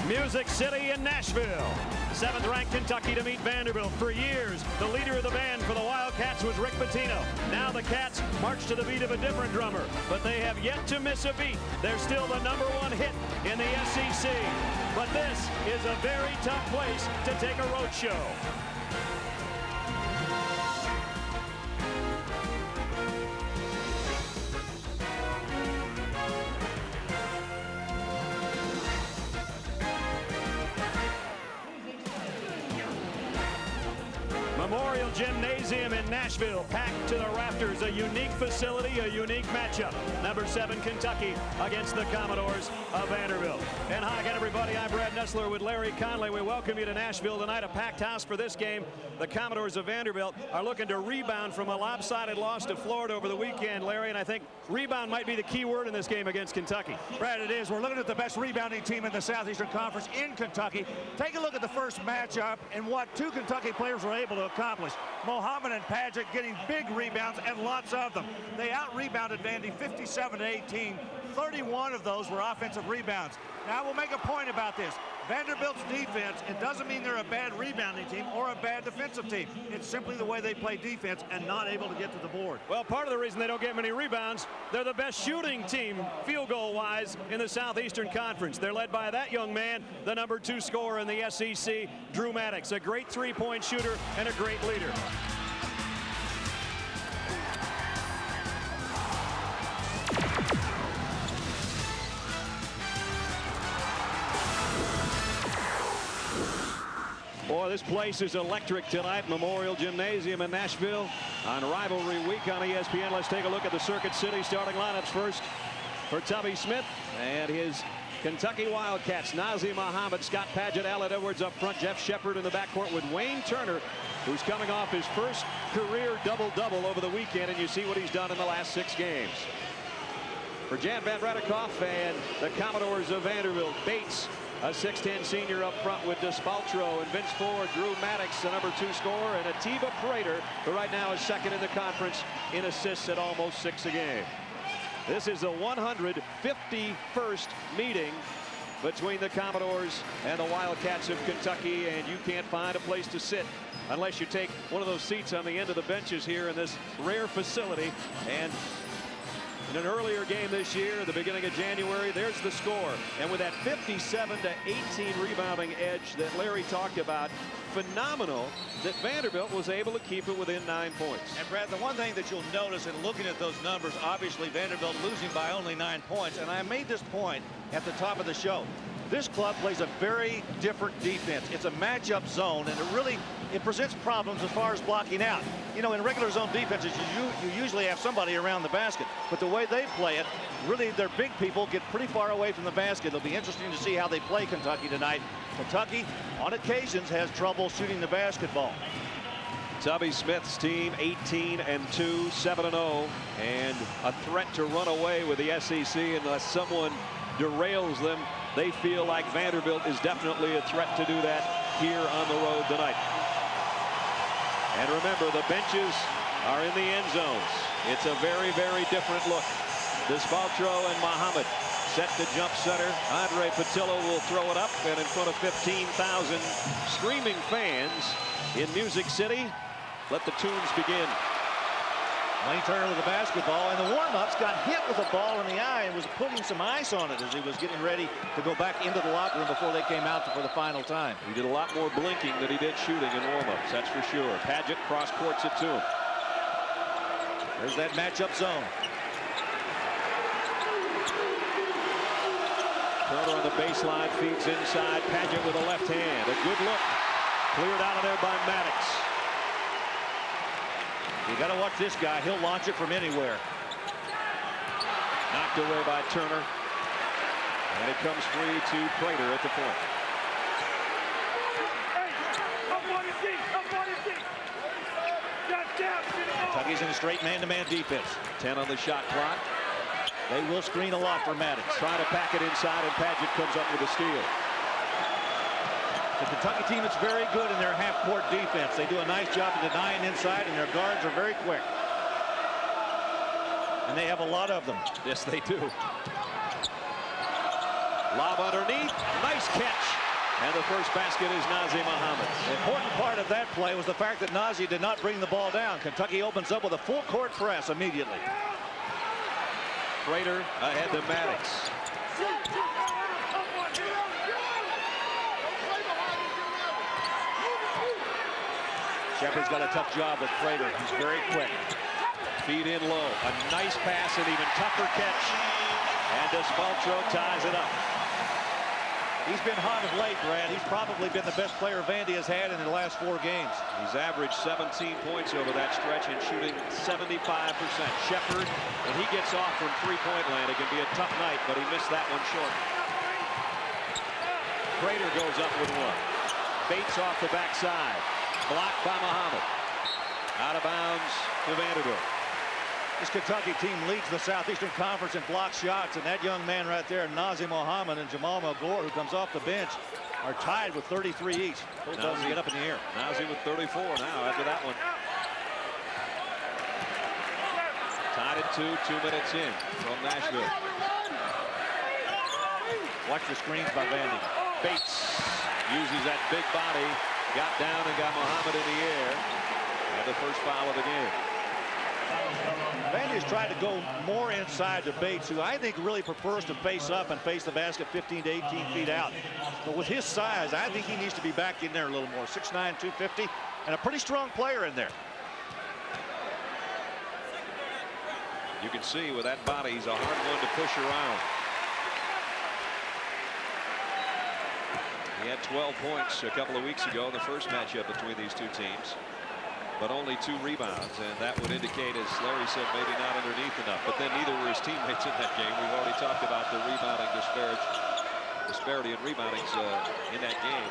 Music City in Nashville. 7th-ranked Kentucky to meet Vanderbilt. For years, the leader of the band for the Wildcats was Rick Pitino. Now the Cats march to the beat of a different drummer, but they have yet to miss a beat. They're still the #1 hit in the SEC. But this is a very tough place to take a road show. Memorial Gymnasium in Nashville, packed to the rafters. A unique facility, a unique matchup. #7 Kentucky against the Commodores of Vanderbilt. And hi again, everybody. I'm Brad Nessler with Larry Conley. We welcome you to Nashville tonight. A packed house for this game. The Commodores of Vanderbilt are looking to rebound from a lopsided loss to Florida over the weekend, Larry. And I think rebound might be the key word in this game against Kentucky. Brad, it is. We're looking at the best rebounding team in the Southeastern Conference in Kentucky. Take a look at the first matchup and what two Kentucky players were able to accomplish. Mohammed and Padgett getting big rebounds and lots of them. They out-rebounded Vandy 57-18. 31 of those were offensive rebounds. Now we'll make a point about this. Vanderbilt's defense, it doesn't mean they're a bad rebounding team or a bad defensive team. It's simply the way they play defense and not able to get to the board. Well, part of the reason they don't get many rebounds, they're the best shooting team field goal-wise in the Southeastern Conference. They're led by that young man, the #2 scorer in the SEC, Drew Maddox, a great three-point shooter and a great leader. Boy, this place is electric tonight. Memorial Gymnasium in Nashville on Rivalry Week on ESPN. Let's take a look at the Circuit City starting lineups first for Tubby Smith and his Kentucky Wildcats. Nazr Mohammed, Scott Padgett, Allen Edwards up front, Jeff Sheppard in the backcourt with Wayne Turner, who's coming off his first career double-double over the weekend, and you see what he's done in the last 6 games. For Jan Van Radikoff and the Commodores of Vanderbilt, Bates, a 6'10 senior up front with Despaltro and Vince Ford, Drew Maddox, the #2 scorer, and Atiba Prater, who right now is second in the conference in assists at almost 6 a game. This is the 151st meeting between the Commodores and the Wildcats of Kentucky, and you can't find a place to sit unless you take one of those seats on the end of the benches here in this rare facility. And in an earlier game this year, at the beginning of January, there's the score. And with that 57-18 rebounding edge that Larry talked about, phenomenal that Vanderbilt was able to keep it within 9 points. And Brad, the one thing that you'll notice in looking at those numbers, obviously Vanderbilt losing by only 9 points. And I made this point at the top of the show. This club plays a very different defense. It's a matchup zone, and it presents problems as far as blocking out. You know, in regular zone defenses, you usually have somebody around the basket. But the way they play it, really their big people get pretty far away from the basket. It'll be interesting to see how they play Kentucky tonight. Kentucky, on occasions, has trouble shooting the basketball. Tubby Smith's team 18-2, 7-0, and a threat to run away with the SEC unless someone derails them. They feel like Vanderbilt is definitely a threat to do that here on the road tonight. And remember, the benches are in the end zones. It's a very, very different look. Despaltro and Mohammed set to jump center. Andre Patillo will throw it up, and in front of 15,000 screaming fans in Music City, let the tunes begin. Wayne Turner with the basketball, and the warm-ups got hit with a ball in the eye and was putting some ice on it as he was getting ready to go back into the locker room before they came out for the final time. He did a lot more blinking than he did shooting in warm-ups, that's for sure. Padgett cross-courts it to him. There's that matchup zone. Turner on the baseline, feeds inside. Padgett with a left hand. A good look. Cleared out of there by Maddox. You got to watch this guy. He'll launch it from anywhere. Knocked away by Turner. And it comes free to Prater at the point. Kentucky's in a straight man-to-man defense. 10 on the shot clock. They will screen a lot for Maddox. Trying to pack it inside, and Padgett comes up with a steal. The Kentucky team is very good in their half-court defense. They do a nice job of denying inside, and their guards are very quick. And they have a lot of them. Yes, they do. Lob underneath. Nice nice catch. And the first basket is Nazr Mohammed. The important part of that play was the fact that Nazr did not bring the ball down. Kentucky opens up with a full court press immediately. Prater ahead to Maddox. Sheppard's got a tough job with Prater. He's very quick. Feed in low. A nice pass and even tougher catch. And Despaltro ties it up. He's been hot of late, Brad. He's probably been the best player Vandy has had in the last 4 games. He's averaged 17 points over that stretch and shooting 75%. Sheppard, when he gets off from three-point land, it can be a tough night, but he missed that one short. Prater goes up with one. Bates off the backside. Blocked by Mohammed. Out of bounds to Vanderbilt. This Kentucky team leads the Southeastern Conference in block shots, and that young man right there, Nazr Mohammed, and Magloire, who comes off the bench, are tied with 33 each. Both of them get up in the air. Nazr with 34 now after that one. Tied at 2 minutes in from Nashville. Watch the screens by Vandy. Bates uses that big body, got down and got Mohammed in the air, and the first foul of the game. Vandy has tried to go more inside to Bates, who I think really prefers to face up and face the basket 15 to 18 feet out. But with his size, I think he needs to be back in there a little more. 6'9", 250, and a pretty strong player in there. You can see with that body, he's a hard one to push around. He had 12 points a couple of weeks ago in the first matchup between these two teams, but only 2 rebounds, and that would indicate, as Larry said, maybe not underneath enough. But then neither were his teammates in that game. We've already talked about the rebounding disparity in reboundings in that game.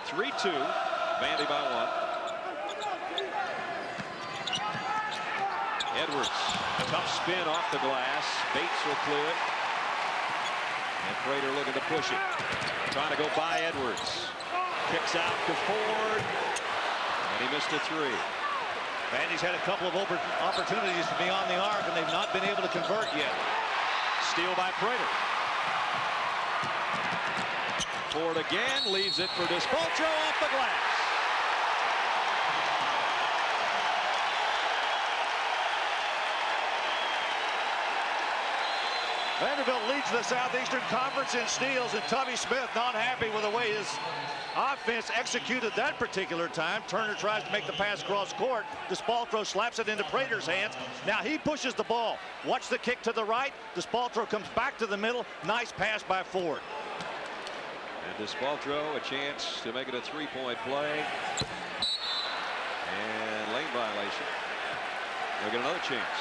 3-2, Vandy by 1. Edwards, a tough spin off the glass. Bates will clear it, and Prater looking to push it, trying to go by Edwards. Kicks out to Ford. And he missed a 3. Vandy's had a couple of opportunities to be on the arc, and they've not been able to convert yet. Steal by Prater. Ford again, leaves it for Despaltro off the glass. Vanderbilt leads the Southeastern Conference in steals, and Tubby Smith not happy with the way his offense executed that particular time. Turner tries to make the pass cross court. Despaltro slaps it into Prater's hands. Now he pushes the ball. Watch the kick to the right. Despaltro comes back to the middle. Nice pass by Ford. And Despaltro a chance to make it a 3-point play. And lane violation. They'll get another chance.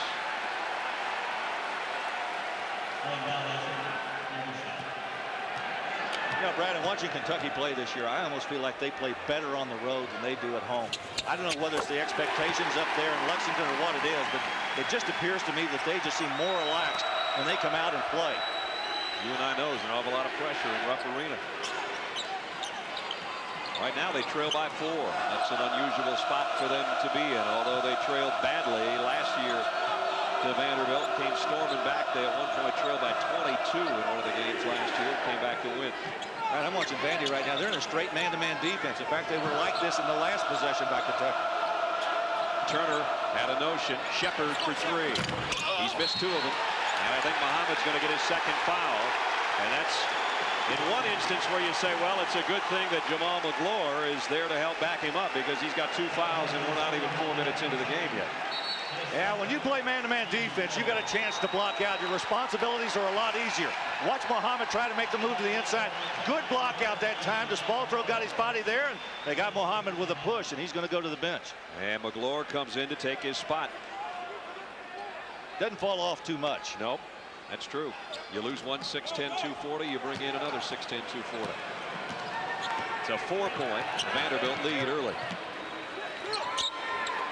You know, Brad, watching Kentucky play this year, I almost feel like they play better on the road than they do at home. I don't know whether it's the expectations up there in Lexington or what it is, but it just appears to me that they just seem more relaxed when they come out and play. You and I know there's an awful lot of pressure in Rupp Arena. Right now they trail by 4. That's an unusual spot for them to be in, although they trailed badly last year to Vanderbilt. Came storming back. They at one point trailed by 22 in one of the games last year. Came back to win. Right, I'm watching Vandy right now. They're in a straight man-to-man defense. In fact, they were like this in the last possession by Kentucky. Turner had a notion. Sheppard for 3. He's missed 2 of them. And I think Mohammed's going to get his second foul. And that's in one instance where you say, well, it's a good thing that Magloire is there to help back him up, because he's got 2 fouls and we're not even 4 minutes into the game yet. Yeah, when you play man-to-man defense, you got a chance to block out. Your responsibilities are a lot easier. Watch Mohammed try to make the move to the inside. Good block out that time. Despaltro got his body there, and they got Mohammed with a push, and he's going to go to the bench. And Magloire comes in to take his spot. Doesn't fall off too much. Nope, that's true. You lose one 6'10", 240. You bring in another 6'10", 240. It's a 4-point Vanderbilt lead early.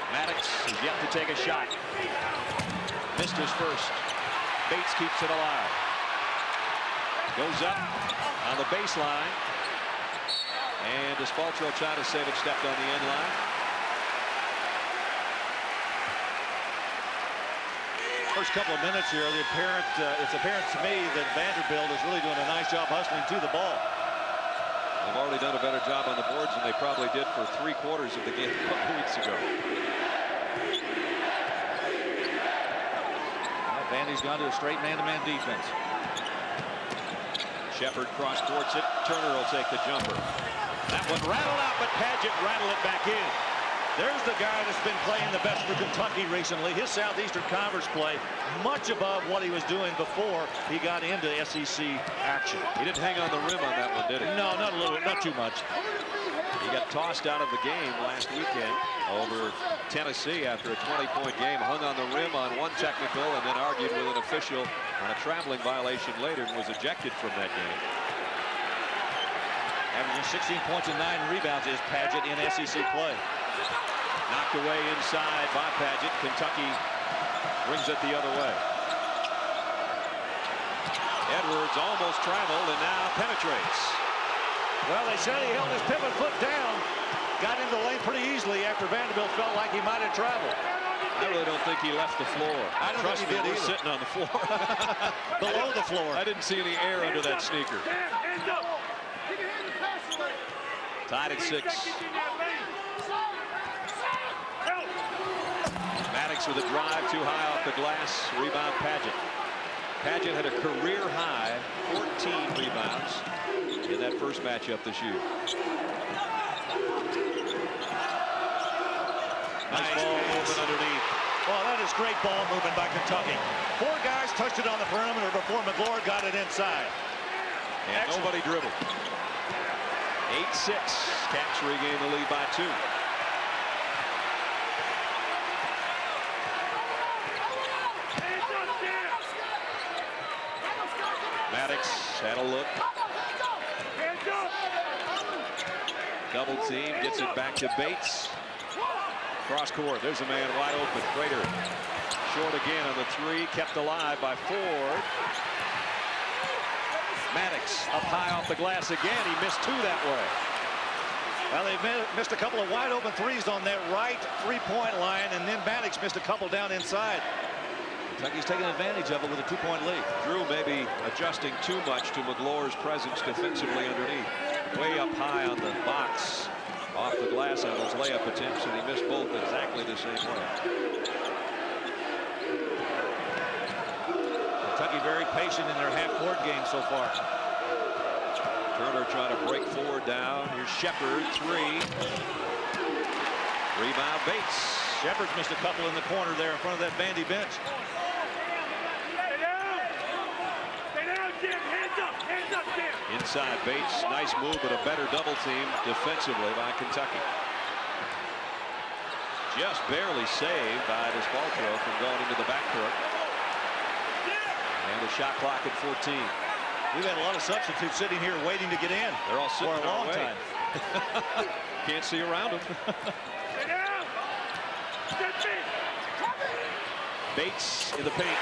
Maddox is yet to take a shot. Missed his first. Bates keeps it alive. Goes up on the baseline. And Despaltro trying to save it, stepped on the end line. First couple of minutes here, it's apparent to me that Vanderbilt is really doing a nice job hustling to the ball. They've already done a better job on the boards than they probably did for 3/4 of the game a couple weeks ago. Vandy's gone to a straight man-to-man defense. Sheppard cross courts it. Turner will take the jumper. That one rattled out, but Padgett rattled it back in. There's the guy that's been playing the best for Kentucky recently. His Southeastern Conference play much above what he was doing before he got into SEC action. He didn't hang on the rim on that one, did he? No, not a little, not too much. He got tossed out of the game last weekend over Tennessee after a 20-point game. Hung on the rim on one technical and then argued with an official on a traveling violation later and was ejected from that game. Averaging 16 points and 9 rebounds is Padgett in SEC play. Knocked away inside by Padgett. Kentucky brings it the other way. Edwards almost traveled and now penetrates. Well, they said he held his pivot foot down. Got into the lane pretty easily after Vanderbilt felt like he might have traveled. I really don't think he left the floor. I don't Trust think he me, did we're either. sitting on the floor. Below the floor. I didn't see any air under that sneaker. Tied at 6. Maddox with a drive too high off the glass. Rebound Padgett. Padgett had a career high 14 rebounds in that first matchup this year. Nice ball movement underneath. Well, that is great ball movement by Kentucky. 4 guys touched it on the perimeter before Magloire got it inside. And excellent. nobody dribbled. 8-6. Caps regain the lead by 2. Maddox had a look. Double team, gets it back to Bates. Cross court, there's a man wide open. Prater short again on the 3, kept alive by Ford. Maddox up high off the glass again. He missed 2 that way. Well, they missed a couple of wide open threes on that right 3-point line, and then Maddox missed a couple down inside. Kentucky's taking advantage of it with a 2-point lead. Drew maybe adjusting too much to Magloire's presence defensively underneath. Way up high on the box off the glass on those layup attempts, and he missed both exactly the same way. Kentucky very patient in their half-court game so far. Turner trying to break Ford down. Here's Sheppard, 3. Rebound Bates. Sheppard's missed a couple in the corner there in front of that Vandy bench. Inside Bates, nice move, but a better double team defensively by Kentucky. Just barely saved by Despartro from going into the backcourt. And the shot clock at 14. We've had a lot of substitutes sitting here waiting to get in. They're all sitting for a long time. Can't see around them. Bates in the paint.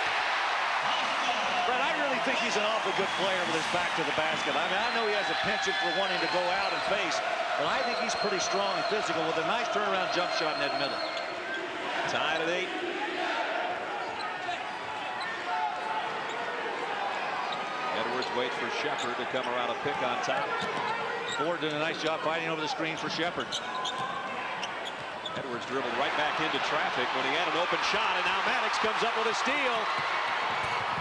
Brett, I really think he's an awful good player with his back to the basket. I mean, I know he has a penchant for wanting to go out and face, but I think he's pretty strong and physical with a nice turnaround jump shot in that middle. Tied at 8. Edwards waits for Sheppard to come around a pick on top. Ford did a nice job fighting over the screen for Sheppard. Edwards dribbled right back into traffic when he had an open shot, and now Maddox comes up with a steal.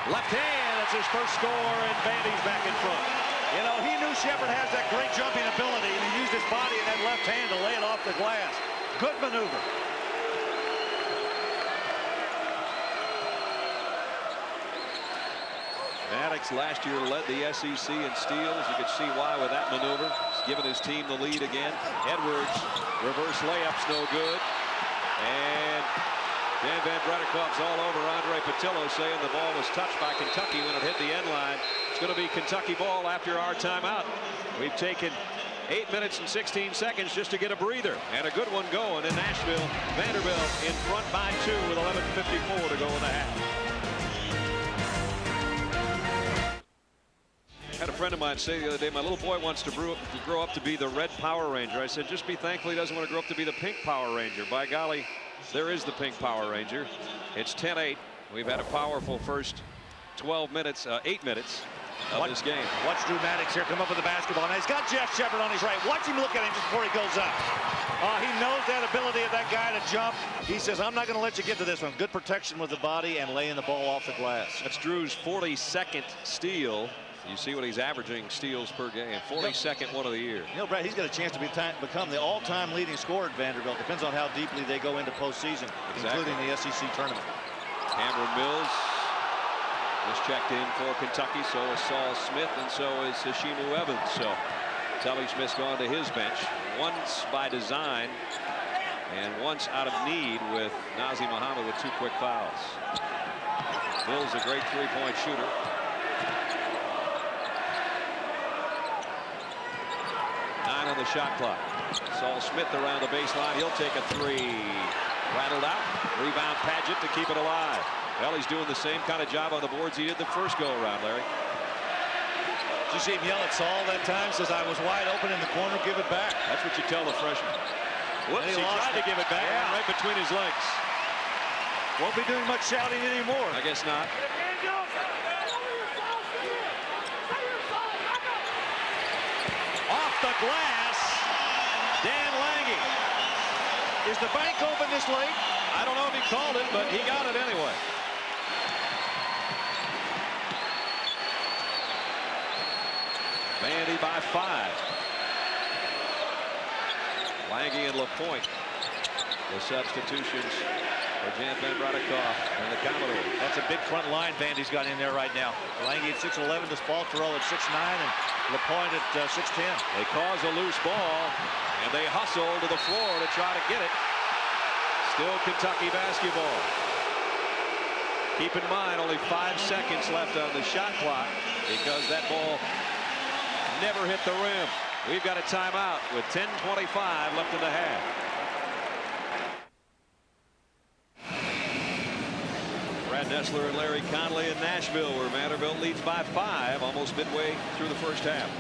Left hand, that's his first score, and Vandy's back in front. You know, he knew Sheppard has that great jumping ability, and he used his body and that left hand to lay it off the glass. Good maneuver. Maddox last year led the SEC in steals. You could see why with that maneuver. He's given his team the lead again. Edwards, reverse layups, no good. And Dan Van Brederkoff's all over Andre Patillo, saying the ball was touched by Kentucky when it hit the end line. It's going to be Kentucky ball after our timeout. We've taken 8 minutes and 16 seconds just to get a breather, and a good one going in Nashville. Vanderbilt in front by 2 with 11:54 to go in the half. I had a friend of mine say the other day, my little boy wants to grow up to be the red Power Ranger. I said, just be thankful he doesn't want to grow up to be the pink Power Ranger. By golly, there is the pink Power Ranger. It's 10-8. We've had a powerful first 8 minutes. of this game. Watch Drew Maddox here come up with the basketball. Now he's got Jeff Sheppard on his right. Watch him look at him just before he goes up. He knows that ability of that guy to jump. He says, I'm not going to let you get to this one. Good protection with the body and laying the ball off the glass. That's Drew's 42nd steal. You see what he's averaging steals per game. 42nd one of the year. You know, Brad, he's got a chance to become the all-time leading scorer at Vanderbilt. Depends on how deeply they go into postseason, including the SEC tournament. Cameron Mills just checked in for Kentucky. So is Saul Smith, and so is Hashimu Evans. So Tubby Smith's gone to his bench, once by design and once out of need, with Nazr Mohammed with 2 quick fouls. Mills a great three-point shooter. On the shot clock. Saul Smith around the baseline. He'll take a 3. Rattled out. Rebound Padgett to keep it alive. Well, he's doing the same kind of job on the boards he did the first go around, Larry. Did you see him yell at Saul that time? Says, I was wide open in the corner, give it back. That's what you tell the freshman. Whoops, he tried to give it back right between his legs. Won't be doing much shouting anymore. I guess not. Off the glass, Dan Lange. Is the bank open this late? I don't know if he called it, but he got it anyway. Vandy by 5. Lange and LaPointe. The substitutions for Jan Van Bradikoff and the Commodores. That's a big front line Vandy's got in there right now. Lange at 6'11", Spaltero at 6'9", and LaPointe at 6'10". They cause a loose ball, and they hustle to the floor to try to get it. Still Kentucky basketball. Keep in mind, only 5 seconds left on the shot clock because that ball never hit the rim. We've got a timeout with 10:25 left in the half. Brad Nessler and Larry Conley in Nashville, where Vanderbilt leads by 5 almost midway through the first half.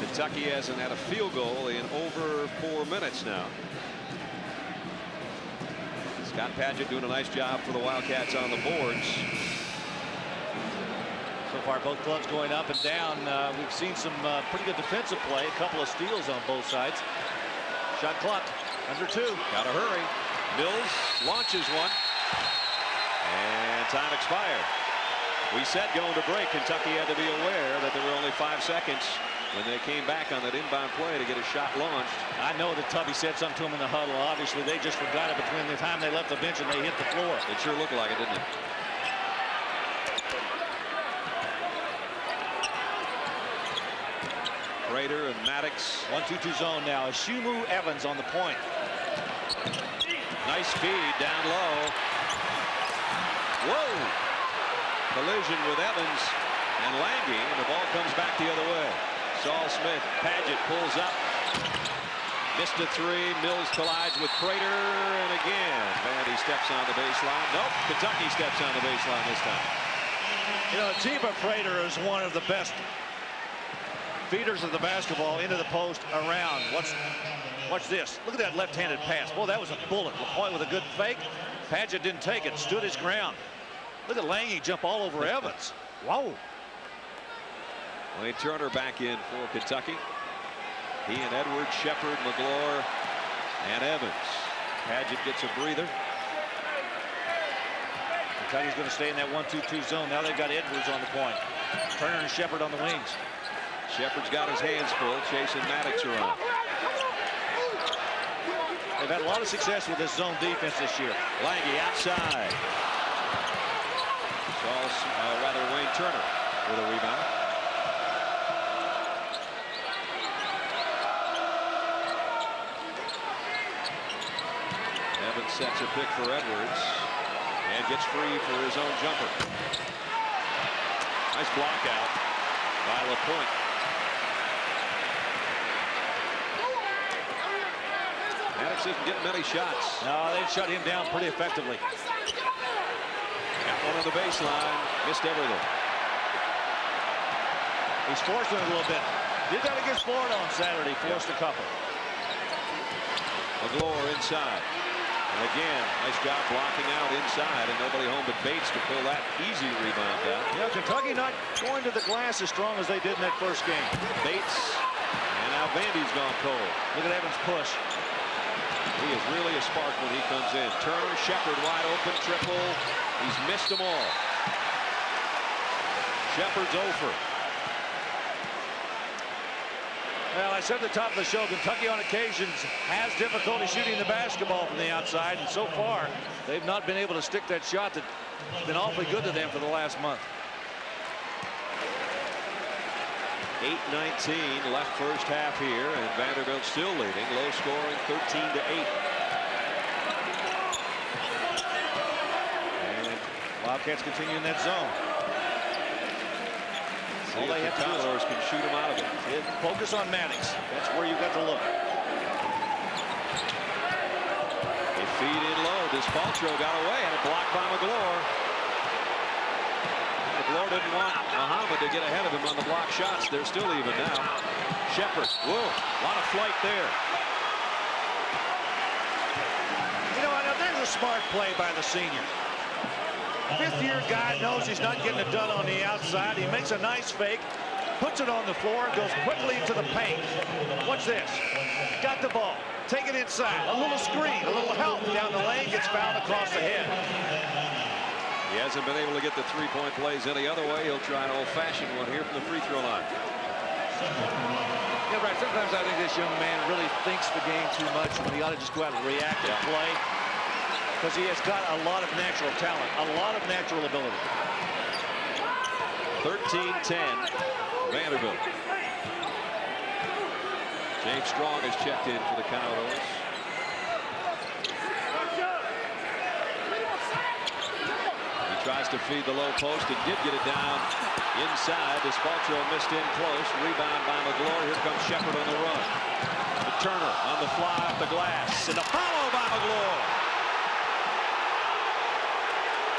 Kentucky hasn't had a field goal in over 4 minutes now. Scott Padgett doing a nice job for the Wildcats on the boards. So far, both clubs going up and down. We've seen some pretty good defensive play. A couple of steals on both sides. Shot clock under 2. Gotta hurry. Mills launches one, and time expired. We said going to break, Kentucky had to be aware that there were only 5 seconds when they came back on that inbound play to get a shot launched. I know that Tubby said something to him in the huddle. Obviously, they just forgot it between the time they left the bench and they hit the floor. It sure looked like it, didn't it? Prater and Maddox. 1-2-2 zone now. Hashimu Evans on the point. Nice feed down low. Whoa! Collision with Evans and Lange, and the ball comes back the other way. Saul Smith, Padgett pulls up. Missed a 3. Mills collides with Prater, and again, Vandy steps on the baseline. Nope, Kentucky steps on the baseline this time. You know, Tiba Prater is one of the best feeders of the basketball into the post around. Watch this. Look at that left-handed pass. Boy, that was a bullet. LaPointe with a good fake. Padgett didn't take it. Stood his ground. Look at Lange jump all over Evans. Wow. Wayne Turner back in for Kentucky. He and Edwards, Sheppard, Magloire, and Evans. Padgett gets a breather. Kentucky's going to stay in that 1-2-2 zone. Now they've got Edwards on the point. Turner and Sheppard on the wings. Sheppard's got his hands full, chasing Maddox around. They've had a lot of success with this zone defense this year. Lange outside. Wayne Turner with a rebound. Evans sets a pick for Edwards and gets free for his own jumper. Nice block out by LaPointe. Maddox isn't getting many shots. No, they've shut him down pretty effectively. Got one on the baseline. Missed everything. He's forcing it a little bit. Did that against Florida on Saturday. Forced a couple. Magloire inside. And again, nice job blocking out inside, and nobody home but Bates to pull that easy rebound down. Yeah, Kentucky not going to the glass as strong as they did in that first game. Bates, and now Vandy's gone cold. Look at Evans' push. He is really a spark when he comes in. Turner, Sheppard wide open, triple. He's missed them all. Sheppard's over. Well, I said at the top of the show, Kentucky on occasions has difficulty shooting the basketball from the outside, and so far they've not been able to stick that shot that's been awfully good to them for the last month. 8:19 left first half here, and Vanderbilt still leading, low scoring, 13-8. And Wildcats continue in that zone. All they have to do is can shoot them out of it. Focus on Maddox. That's where you've got to look. They feed in low. Despaltro got away and it blocked by Magloire. Magloire didn't want Mohammed to get ahead of him on the block shots. They're still even now. Sheppard. Whoa, a lot of flight there. You know, there's a smart play by the senior. Fifth-year guy knows he's not getting it done on the outside. He makes a nice fake, puts it on the floor, goes quickly into the paint. Watch this. Got the ball. Take it inside. A little screen, a little help down the lane, gets fouled across the head. He hasn't been able to get the three-point plays any other way. He'll try an old-fashioned one here from the free throw line. Yeah, right. Sometimes I think this young man really thinks the game too much when he ought to just go out and react and play. Because he has got a lot of natural talent, a lot of natural ability. 13-10, Vanderbilt. James Strong has checked in for the Commodores. He tries to feed the low post and did get it down inside. Despaltro missed in close. Rebound by Magloire. Here comes Sheppard on the run. To Turner on the fly off the glass. And a follow by Magloire.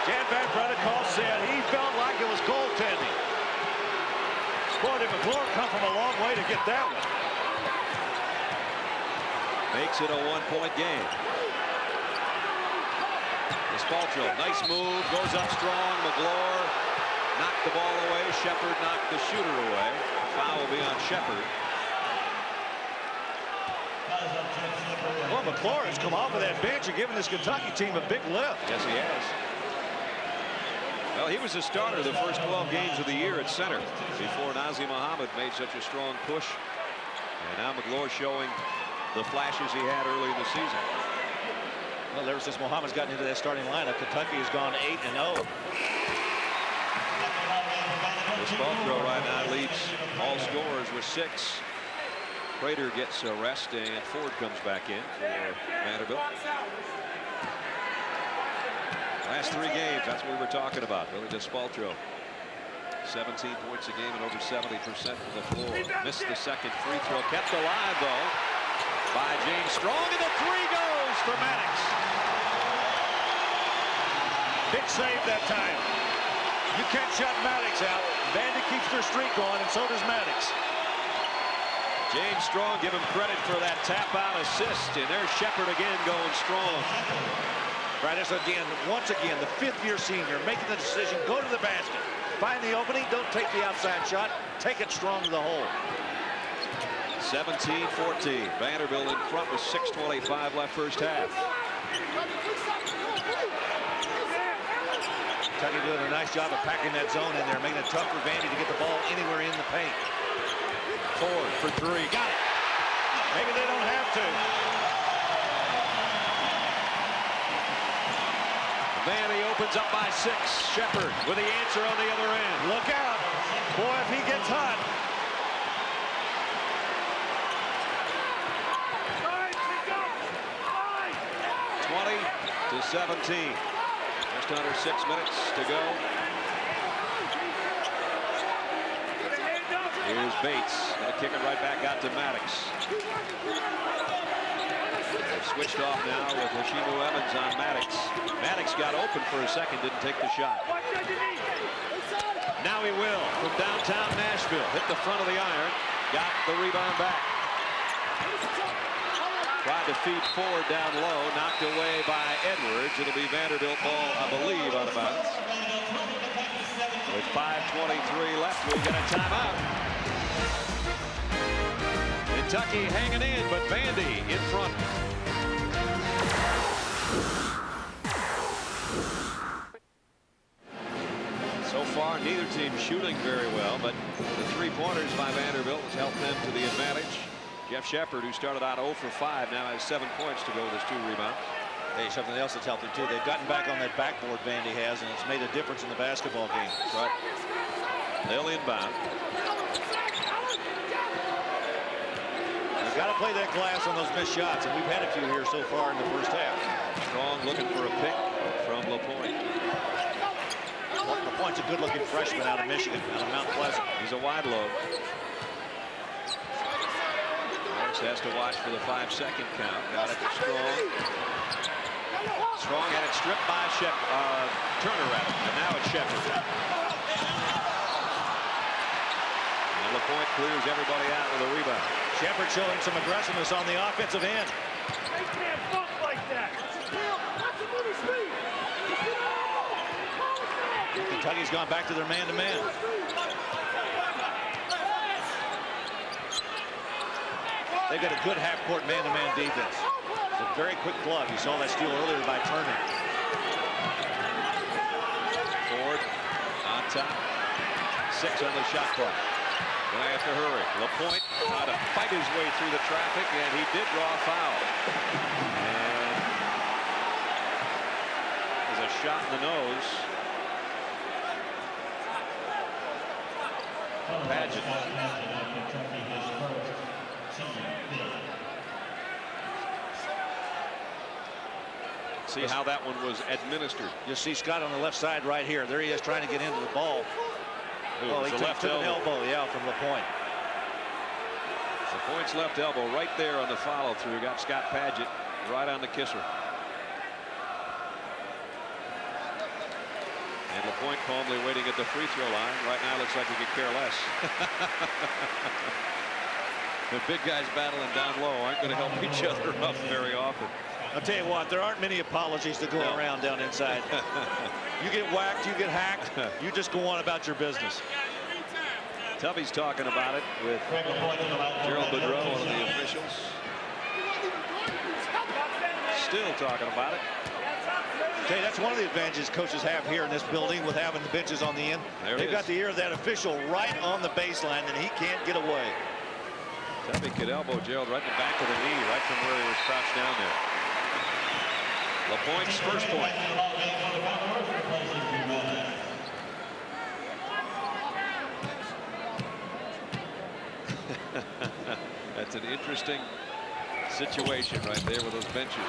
Jan Van Brederkoff said he felt like it was goaltending. Boy, did Magloire come from a long way to get that one. Makes it a one-point game. Despaltro, nice move, goes up strong. Magloire knocked the ball away. Sheppard knocked the shooter away. Foul will be on Sheppard. Well, Magloire has come off of that bench and given this Kentucky team a big lift. Yes, he has. Well, he was a starter the first 12 games of the year at center before Nazr Mohammed made such a strong push. And now Magloire showing the flashes he had early in the season. Well, ever since Mohammed's gotten into that starting lineup, Kentucky has gone 8-0. Despaltro right now leads all scorers with 6. Prater gets a rest, and Ford comes back in for Vanderbilt. Last 3 games, that's what we were talking about. Billy Despaltro, 17 points a game and over 70% from the floor. Missed the second free throw. Kept alive, though, by James Strong. And the 3 goes for Maddox. Big save that time. You can't shut Maddox out. Vandy keeps their streak going, and so does Maddox. James Strong, give him credit for that tap-out assist. And there's Sheppard again going strong. Right, that's again, once again, the 5th-year senior making the decision, go to the basket. Find the opening, don't take the outside shot, take it strong to the hole. 17-14, Vanderbilt in front with 6:25 left first half. Kentucky doing a nice job of packing that zone in there, making it tough for Vandy to get the ball anywhere in the paint. Ford for 3, got it. Maybe they don't have to. Vandy opens up by 6. Sheppard with the answer on the other end. Look out. Boy, if he gets hot. 20-17. Just under 6 minutes to go. Here's Bates. Gonna kick it right back out to Maddox. They've switched off now with Hashimu Evans on Maddox. Maddox got open for a second, didn't take the shot. Now he will from downtown Nashville. Hit the front of the iron. Got the rebound back. Tried to feed forward down low, knocked away by Edwards. It'll be Vanderbilt ball, I believe, out of bounds. With 5:23 left, we get a timeout. Kentucky hanging in, but Vandy in front. So far, neither team shooting very well, but the three-pointers by Vanderbilt has helped them to the advantage. Jeff Sheppard, who started out 0 for 5, now has 7 points to go with his 2 rebounds. Hey, something else that's helped them too. They've gotten back on that backboard Vandy has, and it's made a difference in the basketball game. Right. They'll inbound. You've got to play that glass on those missed shots, and we've had a few here so far in the first half. Strong looking for a pick from LaPointe. LaPointe's a good-looking freshman out of Michigan, out of Mount Pleasant. He's a wide load. Has to watch for the 5-second count. Got it to Strong. Strong had it stripped by Turner, rather. And now it's Sheppard. And LaPointe clears everybody out with a rebound. Sheppard showing some aggressiveness on the offensive end. They can't bump like that. Kentucky's gone back to their man-to-man. They've got a good half-court man-to-man defense. It's a very quick glove. You saw that steal earlier by Turner. Ford on top. 6 on the shot clock. Gonna have to hurry. LaPointe trying to fight his way through the traffic, and he did draw a foul. And there's a shot in the nose. Padgett. See how that one was administered. You see Scott on the left side right here. There he is trying to get into the ball. Oh, he took an elbow, yeah, from LaPointe. LaPointe's left elbow right there on the follow through. Got Scott Padgett right on the kisser. And LaPointe calmly waiting at the free throw line. Right now looks like he could care less. The big guys battling down low aren't going to help each other up very often. I'll tell you what, there aren't many apologies to go around down inside. You get whacked, you get hacked, you just go on about your business. Tubby's talking about it with Gerald Boudreau, one of the officials. Still talking about it. Hey, that's one of the advantages coaches have here in this building with having the benches on the end. They've got the ear of that official right on the baseline, and he can't get away. Tubby could elbow Gerald right in the back of the knee, right from where he was crouched down there. LaPointe's first point. That's an interesting situation right there with those benches.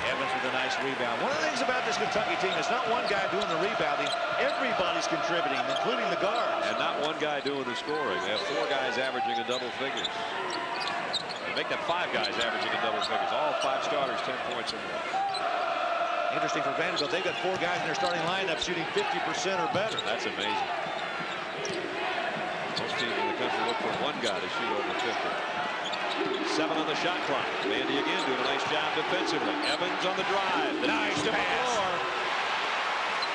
Evans with a nice rebound. One of the things about this Kentucky team is not one guy doing the rebounding. Everybody's contributing, including the guards. And not one guy doing the scoring. They have 4 guys averaging in double figures. They make that 5 guys averaging in double figures. All 5 starters, 10 points or more. Interesting for Vanderbilt. They've got 4 guys in their starting lineup shooting 50% or better. That's amazing. Most teams in the country look for 1 guy to shoot over 50. 7 on the shot clock. Vandy again doing a nice job defensively. Evans on the drive. The nice pass.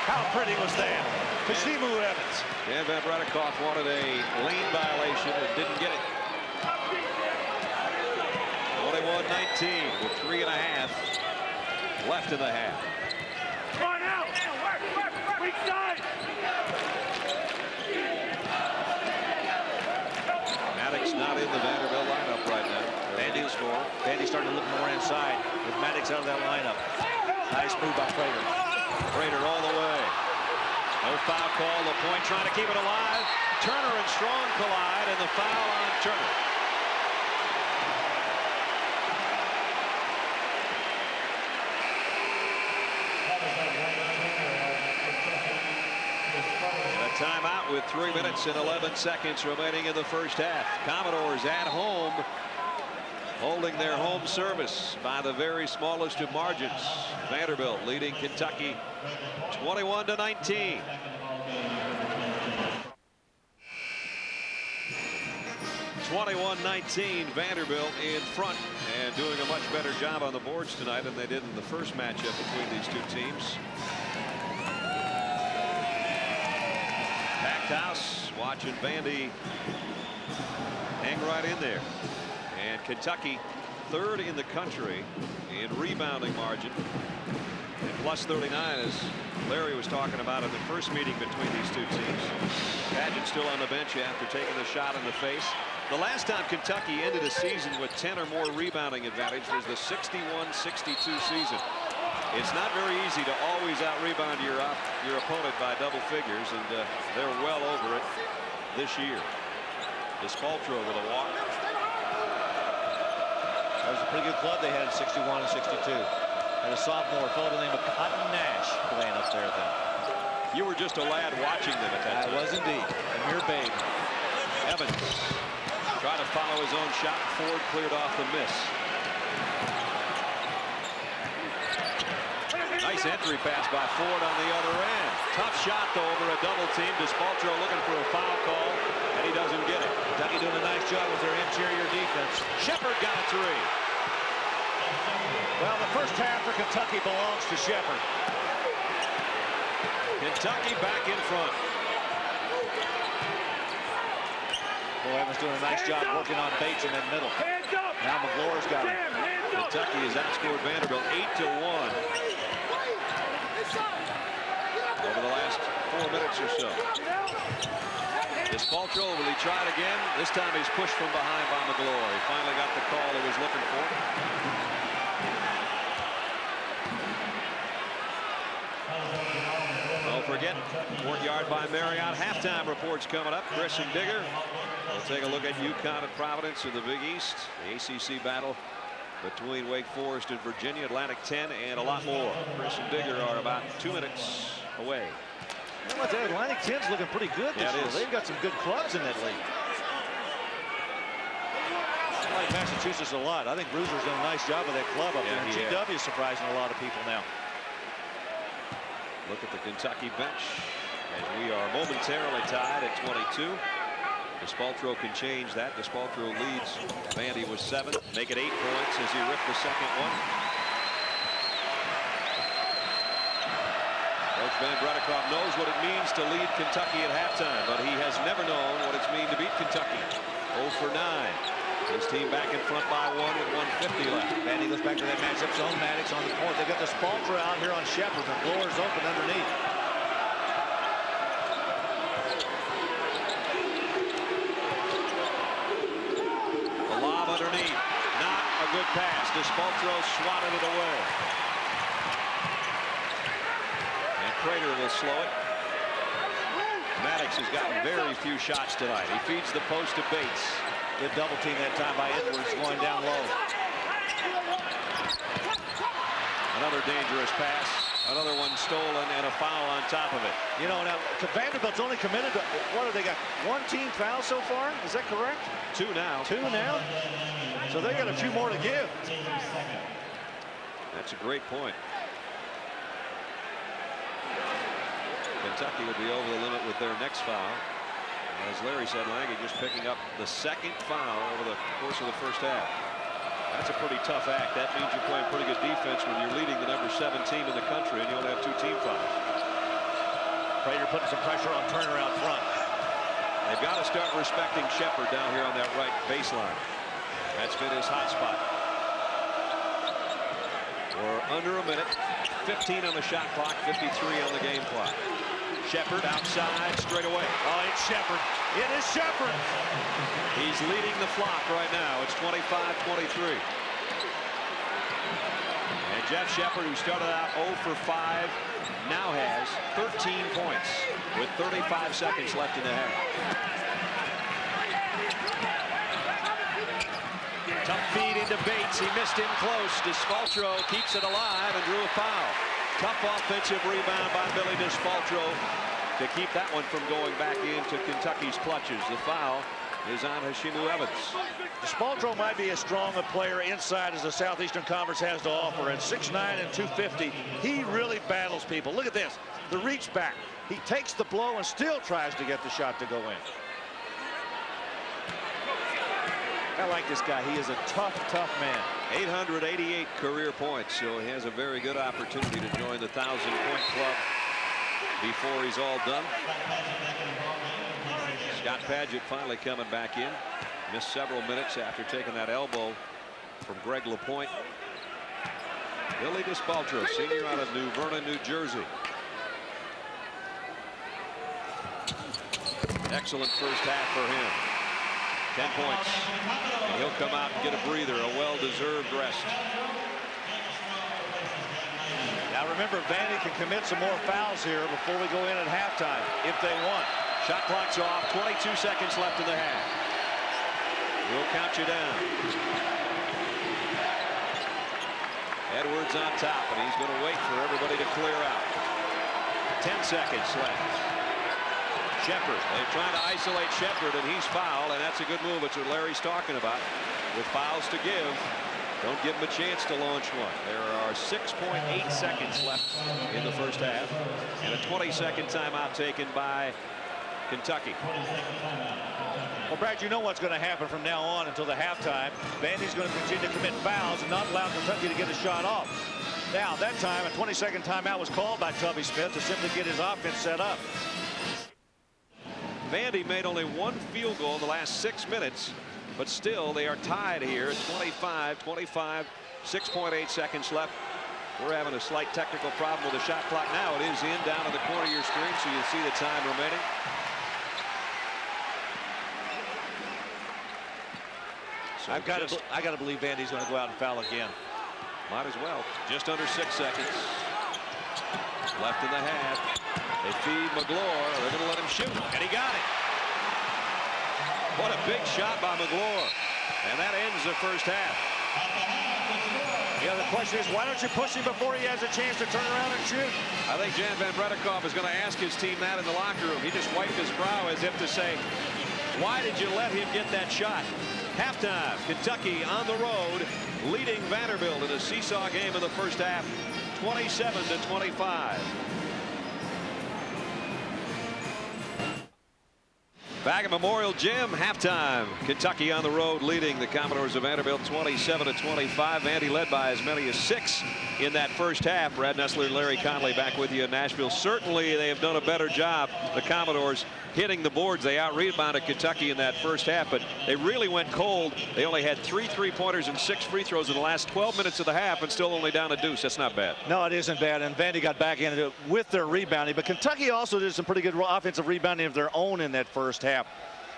How pretty was that? Kasimu Evans. Dan Van Bradikoff wanted a lane violation and didn't get it. 21-19 with 3.5 left in the half. Come on out. Weak side. Maddox not in the Vanderbilt lineup right now. Vandy starting to look more inside with Maddox out of that lineup. Nice move by Prater. Prater all the way. No foul call. LaPointe trying to keep it alive. Turner and Strong collide, and the foul on Turner. And a timeout with 3 minutes and 11 seconds remaining in the first half. Commodores at home, holding their home service by the very smallest of margins. Vanderbilt leading Kentucky 21-19. 21-19, Vanderbilt in front and doing a much better job on the boards tonight than they did in the first matchup between these two teams. Packed house, watching Vandy hang right in there. And Kentucky, third in the country in rebounding margin. And plus 39, as Larry was talking about in the first meeting between these two teams. Padgett still on the bench after taking the shot in the face. The last time Kentucky ended a season with 10 or more rebounding advantage was the 61-62 season. It's not very easy to always out-rebound your opponent by double figures, and they're well over it this year. Despaltro with a walk. That was a pretty good club they had in 61 and 62. And a sophomore, a fellow named Cotton Nash, playing up there then. You were just a lad watching them at that time. I was indeed. A mere babe. Evans tried to follow his own shot. Ford cleared off the miss. Nice entry pass by Ford on the other end. Tough shot, though, over a double team. Despaltro looking for a foul call, and he doesn't get it. Kentucky doing a nice job with their interior defense. Sheppard got a three. Well, the first half for Kentucky belongs to Sheppard. Kentucky back in front. Boy, Evans doing a nice job working on Bates in that middle. Now Magloire's got him. Kentucky has outscored Vanderbilt 8-1 over the last 4 minutes or so. Despaltro, will he try it again? This time he's pushed from behind by Magloire. He finally got the call he was looking for. Don't forget, Courtyard by Marriott halftime reports coming up. Chris and Digger. We'll take a look at UConn and Providence in the Big East. The ACC battle between Wake Forest and Virginia, Atlantic 10, and a lot more. Chris and Digger are about 2 minutes away. You know what, that Atlantic 10's looking pretty good this year. They've got some good clubs in that league. I like Massachusetts a lot. I think Bruiser's done a nice job with that club up there. GW is surprising a lot of people now. Look at the Kentucky bench as we are momentarily tied at 22. Despaltro can change that. Despaltro leads Vandy with 7. Make it 8 points as he ripped the second one. Coach Van Bredecroft knows what it means to lead Kentucky at halftime, but he has never known what it's mean to beat Kentucky. 0 for 9. His team back in front by 1 with 1:50 left. Vandy goes back to that matchup zone. Maddox on the point. They got the Despaltro out here on Sheppard. The floor is open underneath. The lob underneath. Not a good pass. Despaltro swatted it away. And Prater will slow it. Maddox has gotten very few shots tonight. He feeds the post to Bates. Good double team that time by Edwards going down low. Another dangerous pass. Another one stolen and a foul on top of it. You know, now Vanderbilt's only committed to, what have they got? 1 team foul so far? Is that correct? 2 now. 2 now? So they got a few more to give. That's a great point. Kentucky will be over the limit with their next foul. As Larry said, Lange just picking up the second foul over the course of the first half. That's a pretty tough act. That means you're playing pretty good defense when you're leading the number 7 team in the country and you only have 2 team fouls. Prater putting some pressure on Turner out front. They've got to start respecting Sheppard down here on that right baseline. That's been his hot spot. We're under a minute. 15 on the shot clock, 53 on the game clock. Sheppard outside straight away. Oh, it's Sheppard. It is Sheppard. He's leading the flock right now. It's 25-23. And Jeff Sheppard, who started out 0 for 5, now has 13 points with 35 seconds left in the half. Tough feed into Bates. He missed him close. Despaltro keeps it alive and drew a foul. Tough offensive rebound by Billy Despaltro to keep that one from going back into Kentucky's clutches. The foul is on Hashimu Evans. Despaltro might be as strong a player inside as the Southeastern Conference has to offer. At 6'9" and 250, he really battles people. Look at this. The reach back. He takes the blow and still tries to get the shot to go in. I like this guy. He is a tough man. 888 career points, so he has a very good opportunity to join the 1,000-point club before he's all done. Scott Padgett finally coming back in. Missed several minutes after taking that elbow from Greg LaPointe. Billy Dispaltro, senior out of New Vernon, New Jersey. Excellent first half for him. 10 points. And he'll come out and get a breather, a well-deserved rest. Now remember, Vandy can commit some more fouls here before we go in at halftime, if they want. Shot clock's off. 22 seconds left in the half. We'll count you down. Edwards on top, and he's going to wait for everybody to clear out. 10 seconds left. Sheppard. They're trying to isolate Sheppard, and he's fouled, and that's a good move. It's what Larry's talking about. With fouls to give, don't give him a chance to launch one. There are 6.8 seconds left in the first half, and a 20-second timeout taken by Kentucky. Well, Brad, you know what's going to happen from now on until the halftime. Vandy's going to continue to commit fouls and not allow Kentucky to get a shot off. Now, that time, a 20-second timeout was called by Tubby Smith to simply get his offense set up. Vandy made only one field goal in the last 6 minutes, but still they are tied here at 25-25, 6.8 seconds left. We're having a slight technical problem with the shot clock now. It is in down in the corner of your screen, so you see the time remaining. So I got to believe Vandy's going to go out and foul again. Might as well. Just under 6 seconds left in the half. They feed Magloire. They're going to let him shoot, and he got it. What a big shot by Magloire, and that ends the first half. Yeah, the question is, why don't you push him before he has a chance to turn around and shoot? I think Jan Van Bredikoff is going to ask his team that in the locker room. He just wiped his brow as if to say, why did you let him get that shot? Halftime, Kentucky on the road, leading Vanderbilt in a seesaw game in the first half, 27-25. Back at Memorial Gym, halftime. Kentucky on the road leading the Commodores of Vanderbilt 27-25. Vandy led by as many as 6 in that first half. Brad Nessler and Larry Conley back with you in Nashville. Certainly they have done a better job, the Commodores, hitting the boards. They out-rebounded Kentucky in that first half, but they really went cold. They only had 3 three-pointers and 6 free throws in the last 12 minutes of the half and still only down a deuce. That's not bad. No, it isn't bad, and Vandy got back into it with their rebounding, but Kentucky also did some pretty good offensive rebounding of their own in that first half.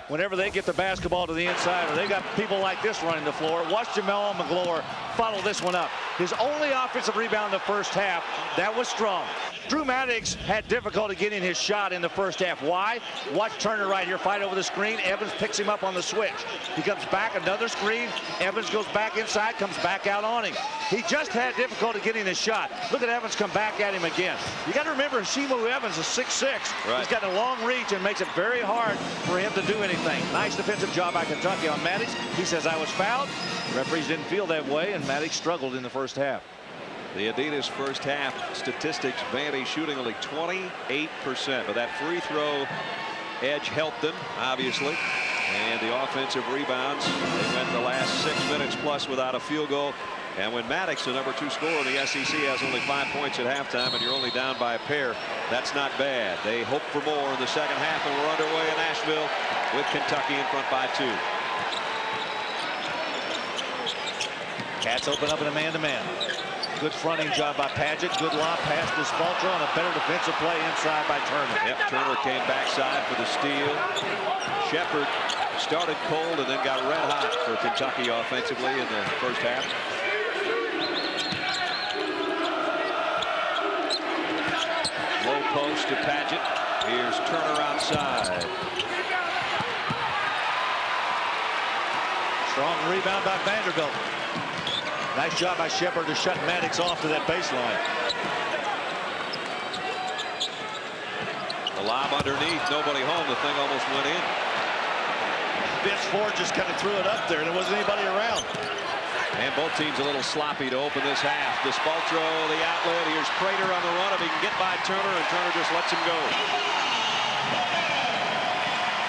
Whenever they get the basketball to the inside, or they got people like this running the floor, watch Jamal Magloire follow this one up. His only offensive rebound in the first half, that was strong. Drew Maddox had difficulty getting his shot in the first half. Why? Watch Turner right here fight over the screen. Evans picks him up on the switch. He comes back, another screen. Evans goes back inside, comes back out on him. He just had difficulty getting his shot. Look at Evans come back at him again. You got to remember, Shimu Evans is 6'6". Right. He's got a long reach and makes it very hard for him to do anything. Nice defensive job by Kentucky on Maddox. He says, I was fouled. The referees didn't feel that way, and Maddox struggled in the first half. The Adidas first half statistics, Vandy shooting only 28%, but that free throw edge helped them, obviously. And the offensive rebounds, they went the last 6 minutes plus without a field goal. And when Maddox, the #2 scorer in the SEC, has only 5 points at halftime and you're only down by a pair, that's not bad. They hope for more in the second half, and we're underway in Nashville with Kentucky in front by 2. Cats open up in a man-to-man. Good fronting job by Padgett. Good lob pass to Dispaltro, and a better defensive play inside by Turner. Yep, Turner came backside for the steal. Sheppard started cold and then got red hot for Kentucky offensively in the first half. Low post to Padgett. Here's Turner outside. Strong rebound by Vanderbilt. Nice job by Sheppard to shut Maddox off to that baseline. The lob underneath, nobody home. The thing almost went in. Vince Ford just kind of threw it up there, and there wasn't anybody around. And both teams a little sloppy to open this half. Dispaltro, the outlet. Here's Prater on the run. If he can get by Turner, and Turner just lets him go.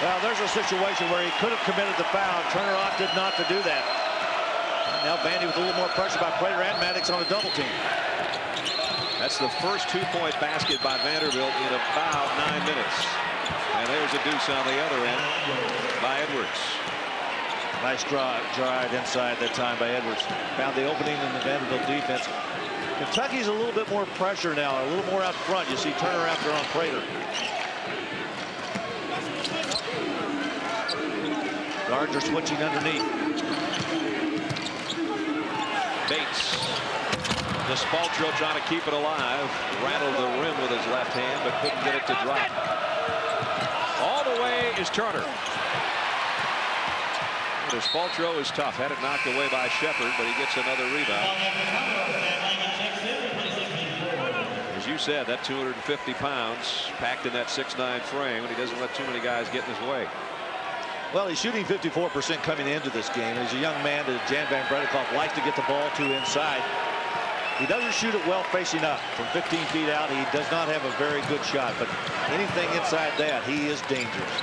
Well, there's a situation where he could have committed the foul. Turner opted not to do that. Now Vandy with a little more pressure by Prater and Maddox on a double team. That's the first two-point basket by Vanderbilt in about 9 minutes. And there's a deuce on the other end by Edwards. Nice drive inside that time by Edwards. Found the opening in the Vanderbilt defense. Kentucky's a little bit more pressure now, a little more out front. You see Turner out there on Prater. Guards are switching underneath. Bates. Despaltro trying to keep it alive. Rattled the rim with his left hand, but couldn't get it to drop. All the way is Turner. Despaltro is tough. Had it knocked away by Sheppard, but he gets another rebound. As you said, that 250 pounds packed in that 6'9" frame, and he doesn't let too many guys get in his way. Well, he's shooting 54% coming into this game. He's a young man that Jan Van Bredekoff likes to get the ball to inside. He doesn't shoot it well facing up. From 15 feet out, he does not have a very good shot, but anything inside that, he is dangerous.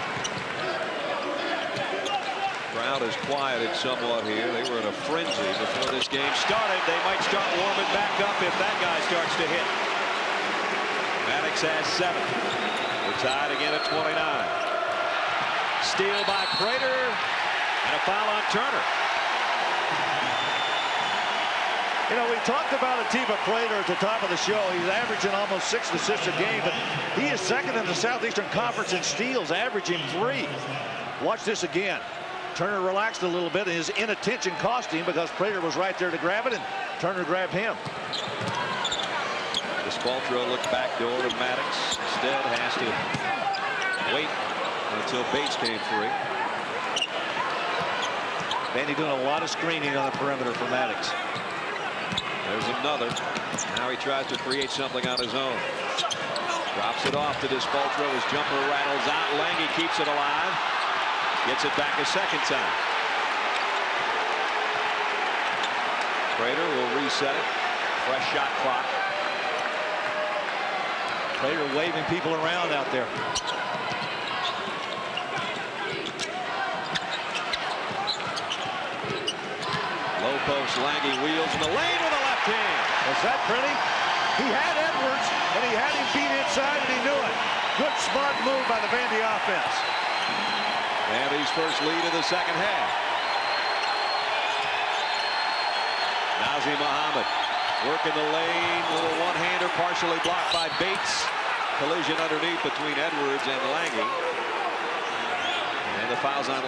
Crowd has quieted somewhat here. They were in a frenzy before this game started. They might start warming back up if that guy starts to hit. Maddox has 7. We're tied again at 29. Steal by Prater and a foul on Turner. You know, we talked about Atiba Prater at the top of the show. He's averaging almost 6 assists a game, but he is second in the Southeastern Conference in steals, averaging 3. Watch this again. Turner relaxed a little bit, and his inattention cost him because Prater was right there to grab it, and Turner grabbed him. Despaltro looked back door to Maddox. Instead has to wait until Bates came free. Vandy doing a lot of screening on the perimeter for Maddox. There's another. Now he tries to create something on his own. Drops it off to Despaltro. His jumper rattles out. Lange keeps it alive. Gets it back a second time. Prater will reset it. Fresh shot clock. Prater waving people around out there. Low post, Lange wheels in the lane with a left hand. Was that pretty? He had Edwards, and he had him beat inside, and he knew it. Good, smart move by the Vandy offense. Vandy's first lead of the second half. Nazr Mohammed working the lane. Little one-hander partially blocked by Bates. Collision underneath between Edwards and Lange. And the foul's on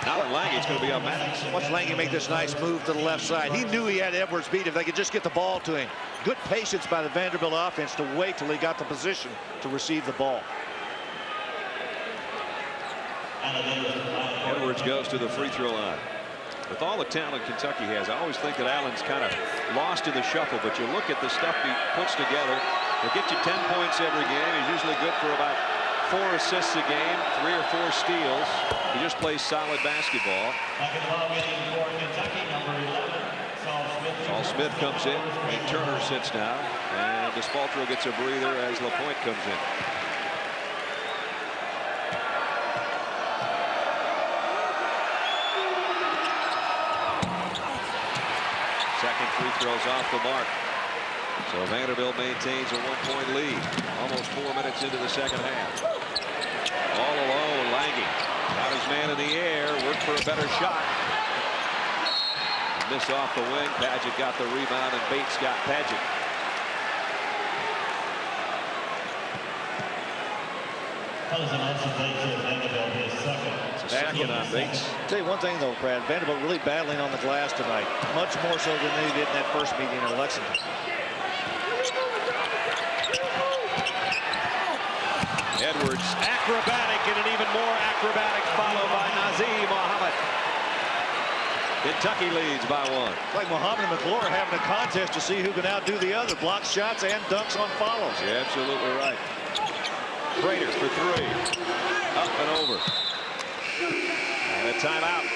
not on Lange, it's going to be on Maddox. Watch Lange make this nice move to the left side. He knew he had Edwards beat if they could just get the ball to him. Good patience by the Vanderbilt offense to wait till he got the position to receive the ball. Edwards goes to the free throw line. With all the talent Kentucky has, I always think that Allen's kind of lost in the shuffle, but you look at the stuff he puts together. He'll get you 10 points every game. He's usually good for about 4 assists a game, 3 or 4 steals. He just plays solid basketball. Saul Smith comes in, and Turner sits now, and Despaltro gets a breather as LaPointe comes in. Second free throws off the mark. So Vanderbilt maintains a 1-point lead. Almost 4 minutes into the second half. All alone, Lange got his man in the air, worked for a better shot. Miss off the wing. Padgett got the rebound, and Bates got Padgett. It's a second on Bates. I'll tell you one thing though, Brad, Vanderbilt really battling on the glass tonight, much more so than they did in that first meeting in Lexington. Edwards, acrobatic, and an even more acrobatic follow by Nazr Mohammed. Kentucky leads by 1. It's like Mohammed and Magloire having a contest to see who can outdo the other. Blocks shots and dunks on follows. You're absolutely right. Prater for 3. Up and over. And a timeout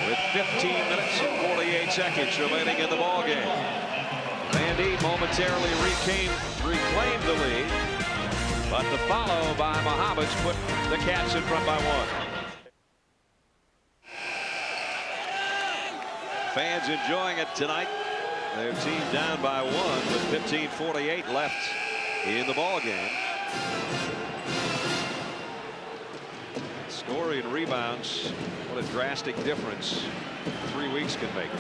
with 15 minutes and 48 seconds remaining in the ballgame. Vandy momentarily reclaimed the lead. But the follow by Mohammed's put the Cats in front by 1. Fans enjoying it tonight. Their team down by 1 with 15:48 left in the ball game. Scoring and rebounds, what a drastic difference 3 weeks can make.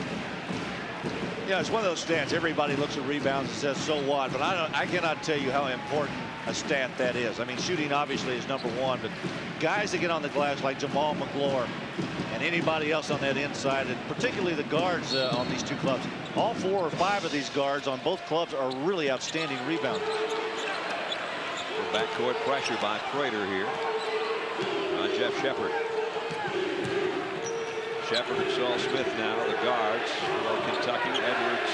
Yeah, it's one of those stats. Everybody looks at rebounds and says, so what? But I cannot tell you how important a stat that is. I mean, shooting obviously is #1, but guys that get on the glass like Jamal Magloire and anybody else on that inside, and particularly the guards on these two clubs, all 4 or 5 of these guards on both clubs are really outstanding rebounders. Backcourt pressure by Prater here on Jeff Sheppard. Sheppard and Saul Smith now, the guards for Kentucky. Edwards,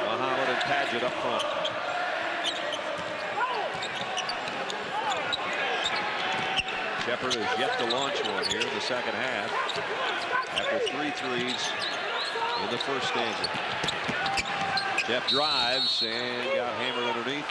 Mohammed, and Padgett up front. Sheppard has yet to launch one here in the second half after 3 threes in the first stanza. Jeff drives and got hammered underneath.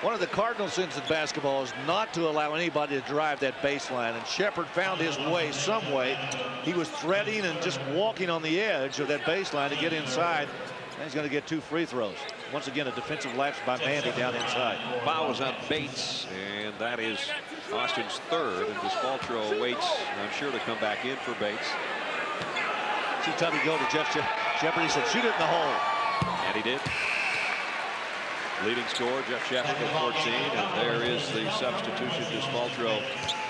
One of the cardinal sins in basketball is not to allow anybody to drive that baseline, and Sheppard found his way some way. He was threading and just walking on the edge of that baseline to get inside, and he's going to get 2 free throws. Once again, a defensive lapse by Vandy down inside. Foul was on Bates, and that is Austin's 3rd, and Despaltro waits, I'm sure, to come back in for Bates. See Tubby go to Jeff Sheppard. He said, shoot it in the hole. And he did. Leading scorer, Jeff Sheppard with 14, and there is the substitution, Despaltro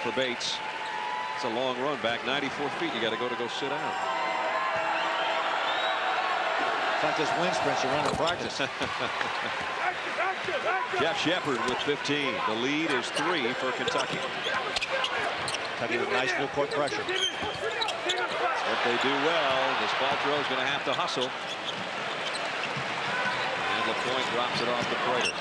for Bates. It's a long run back, 94 feet. You got to go sit down. It's like this wind sprint you run in practice. Jeff Sheppard with 15. The lead is 3 for Kentucky. Kentucky with nice full court pressure. If they do well, Despaltro is going to have to hustle. And LaPointe drops it off to Prater.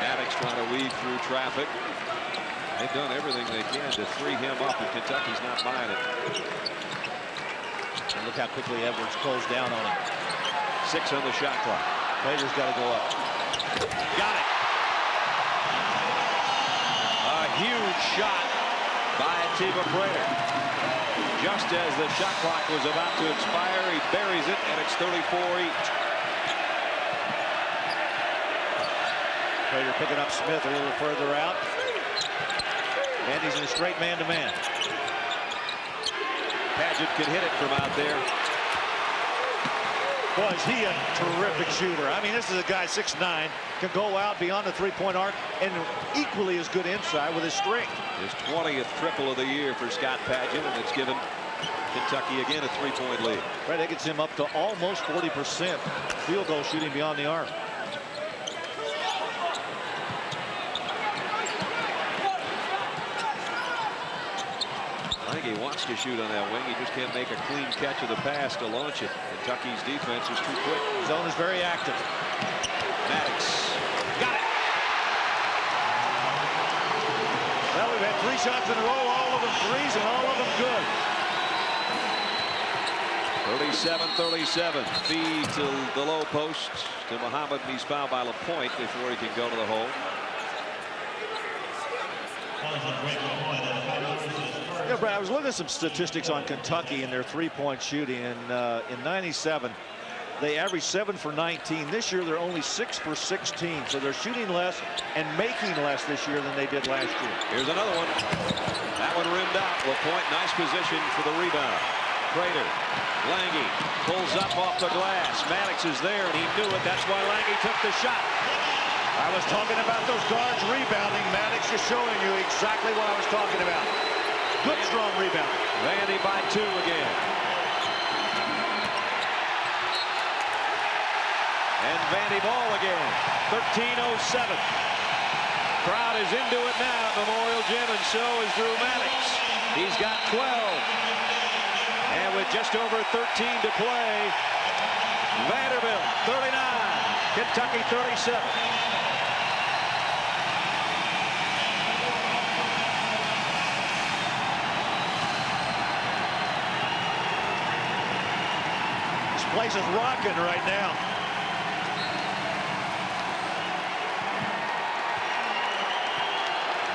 Maddox trying to weave through traffic. They've done everything they can to free him up, and Kentucky's not buying it. And look how quickly Edwards closed down on him. 6 on the shot clock. Prater's got to go up. Got it. A huge shot by Atiba Prater. Just as the shot clock was about to expire, he buries it, and it's 34 each. Prater picking up Smith a little further out. And he's in a straight man-to-man. Padgett could hit it from out there. Boy, is he a terrific shooter. I mean, this is a guy 6'9", can go out beyond the three-point arc and equally as good inside with his strength. His 20th triple of the year for Scott Padgett, and it's given Kentucky again a 3-point lead. Right, that gets him up to almost 40% field goal shooting beyond the arc. I think he wants to shoot on that wing. He just can't make a clean catch of the pass to launch it. Kentucky's defense is too quick. Zone is very active. Maddox got it. Well, we've had 3 shots in a row, all of them threes, and all of them good. 37-37. Feed to the low post to Mohammed. He's fouled by LaPointe before he can go to the hole. Yeah, Brad, I was looking at some statistics on Kentucky and their three-point shooting, and in '97 they averaged 7 for 19. This year they're only 6 for 16, so they're shooting less and making less this year than they did last year. Here's another one. That one rimmed out. LaPointe, nice position for the rebound. Prater, Lange pulls up off the glass. Maddox is there, and he knew it. That's why Lange took the shot. I was talking about those guards rebounding. Maddox is showing you exactly what I was talking about. Good, strong rebound. Vandy by 2 again. And Vandy ball again. 13:07. Crowd is into it now at Memorial Gym, and so is Drew Maddox. He's got 12. And with just over 13 to play, Vanderbilt 39, Kentucky 37. place is rocking right now.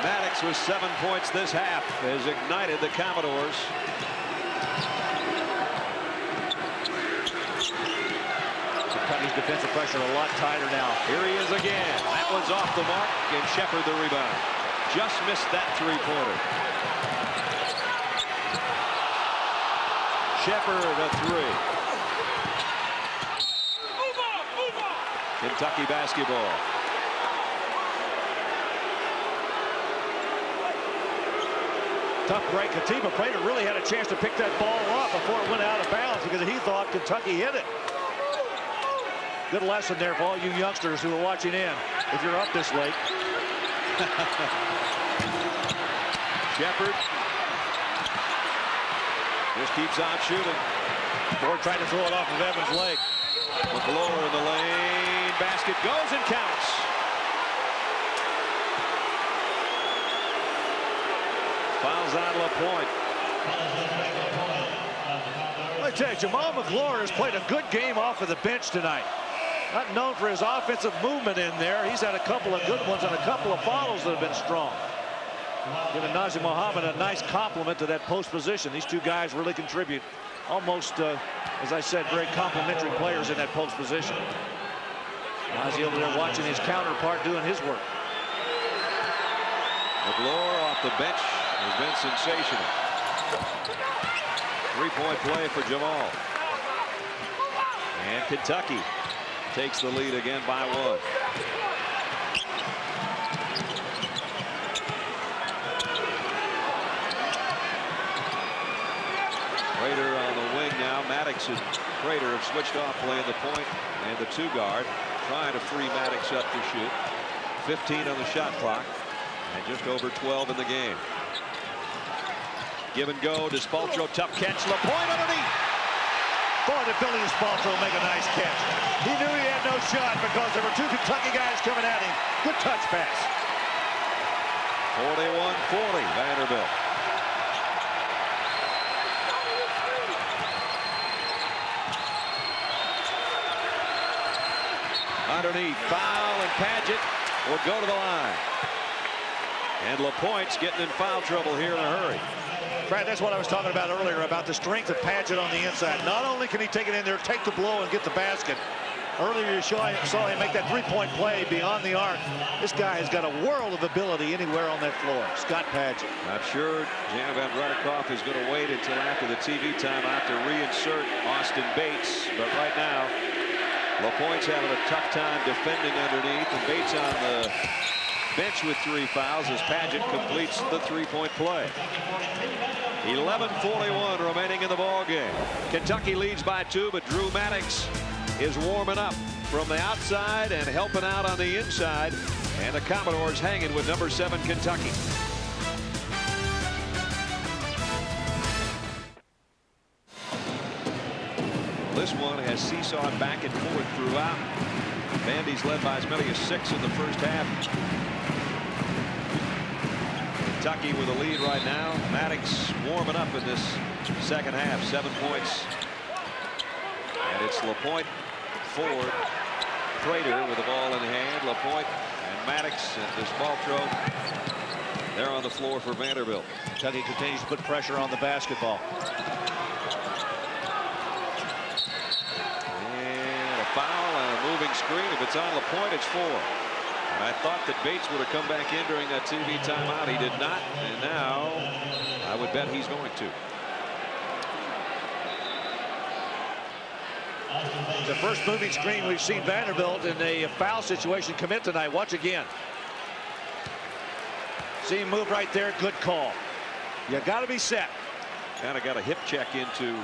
Maddox with 7 points this half has ignited the Commodores. Kentucky's defensive pressure a lot tighter now. Here he is again. That one's off the mark, and Sheppard the rebound. Just missed that three-pointer. Sheppard a three. Kentucky basketball. Tough break. Katiba Prater really had a chance to pick that ball up before it went out of bounds because he thought Kentucky hit it. Good lesson there for all you youngsters who are watching in, if you're up this late. Sheppard just keeps on shooting. Ford trying to throw it off of Evans' leg. Magloire in the lane. Basket goes and counts. Fouls on LaPointe. I tell you, Jamal Magloire has played a good game off of the bench tonight. Not known for his offensive movement in there. He's had a couple of good ones and a couple of fouls that have been strong. Giving Nazr Mohammed a nice compliment to that post position. These two guys really contribute. Almost, as I said, very complimentary players in that post position. Nazr over there watching his counterpart doing his work. Magloire off the bench has been sensational. Three-point play for Jamal. And Kentucky takes the lead again by one. Prater on the wing now. Maddox and Prater have switched off playing the point and the two guard, trying to free Maddox up to shoot. 15 on the shot clock and just over 12 in the game. Give and go. Despaltro, tough catch. LaPointe underneath. Boy, did Billy Despaltro make a nice catch. He knew he had no shot because there were two Kentucky guys coming at him. Good touch pass. 41-40, Vanderbilt. Underneath, foul, and Padgett will go to the line. And LaPointe's getting in foul trouble here in a hurry. Brad, that's what I was talking about earlier, about the strength of Padgett on the inside. Not only can he take it in there, take the blow, and get the basket. Earlier you saw him make that three-point play beyond the arc. This guy has got a world of ability anywhere on that floor. Scott Padgett. I'm sure Jan Van Rutterkoff is going to wait until after the TV timeout to reinsert Austin Bates. But right now, LaPointe's having a tough time defending underneath, and Bates on the bench with 3 fouls as Padgett completes the three-point play. 11:41 remaining in the ball game. Kentucky leads by 2, but Drew Maddox is warming up from the outside and helping out on the inside, and the Commodores hanging with number 7 Kentucky. This one has seesawed back and forth throughout. Vandy's led by as many as 6 in the first half. Kentucky with a lead right now. Maddox warming up in this second half. 7 points. And it's LaPointe, Ford, Prater with the ball in hand. LaPointe and Maddox and Despaltro. They're on the floor for Vanderbilt. Kentucky continues to put pressure on the basketball. And a foul and a moving screen. If it's on LaPointe, it's 4. And I thought that Bates would have come back in during that TV timeout. He did not. And now I would bet he's going to. The first moving screen we've seen Vanderbilt in a foul situation commit tonight. Watch again. See him move right there. Good call. You got to be set. Kind of got a hip check into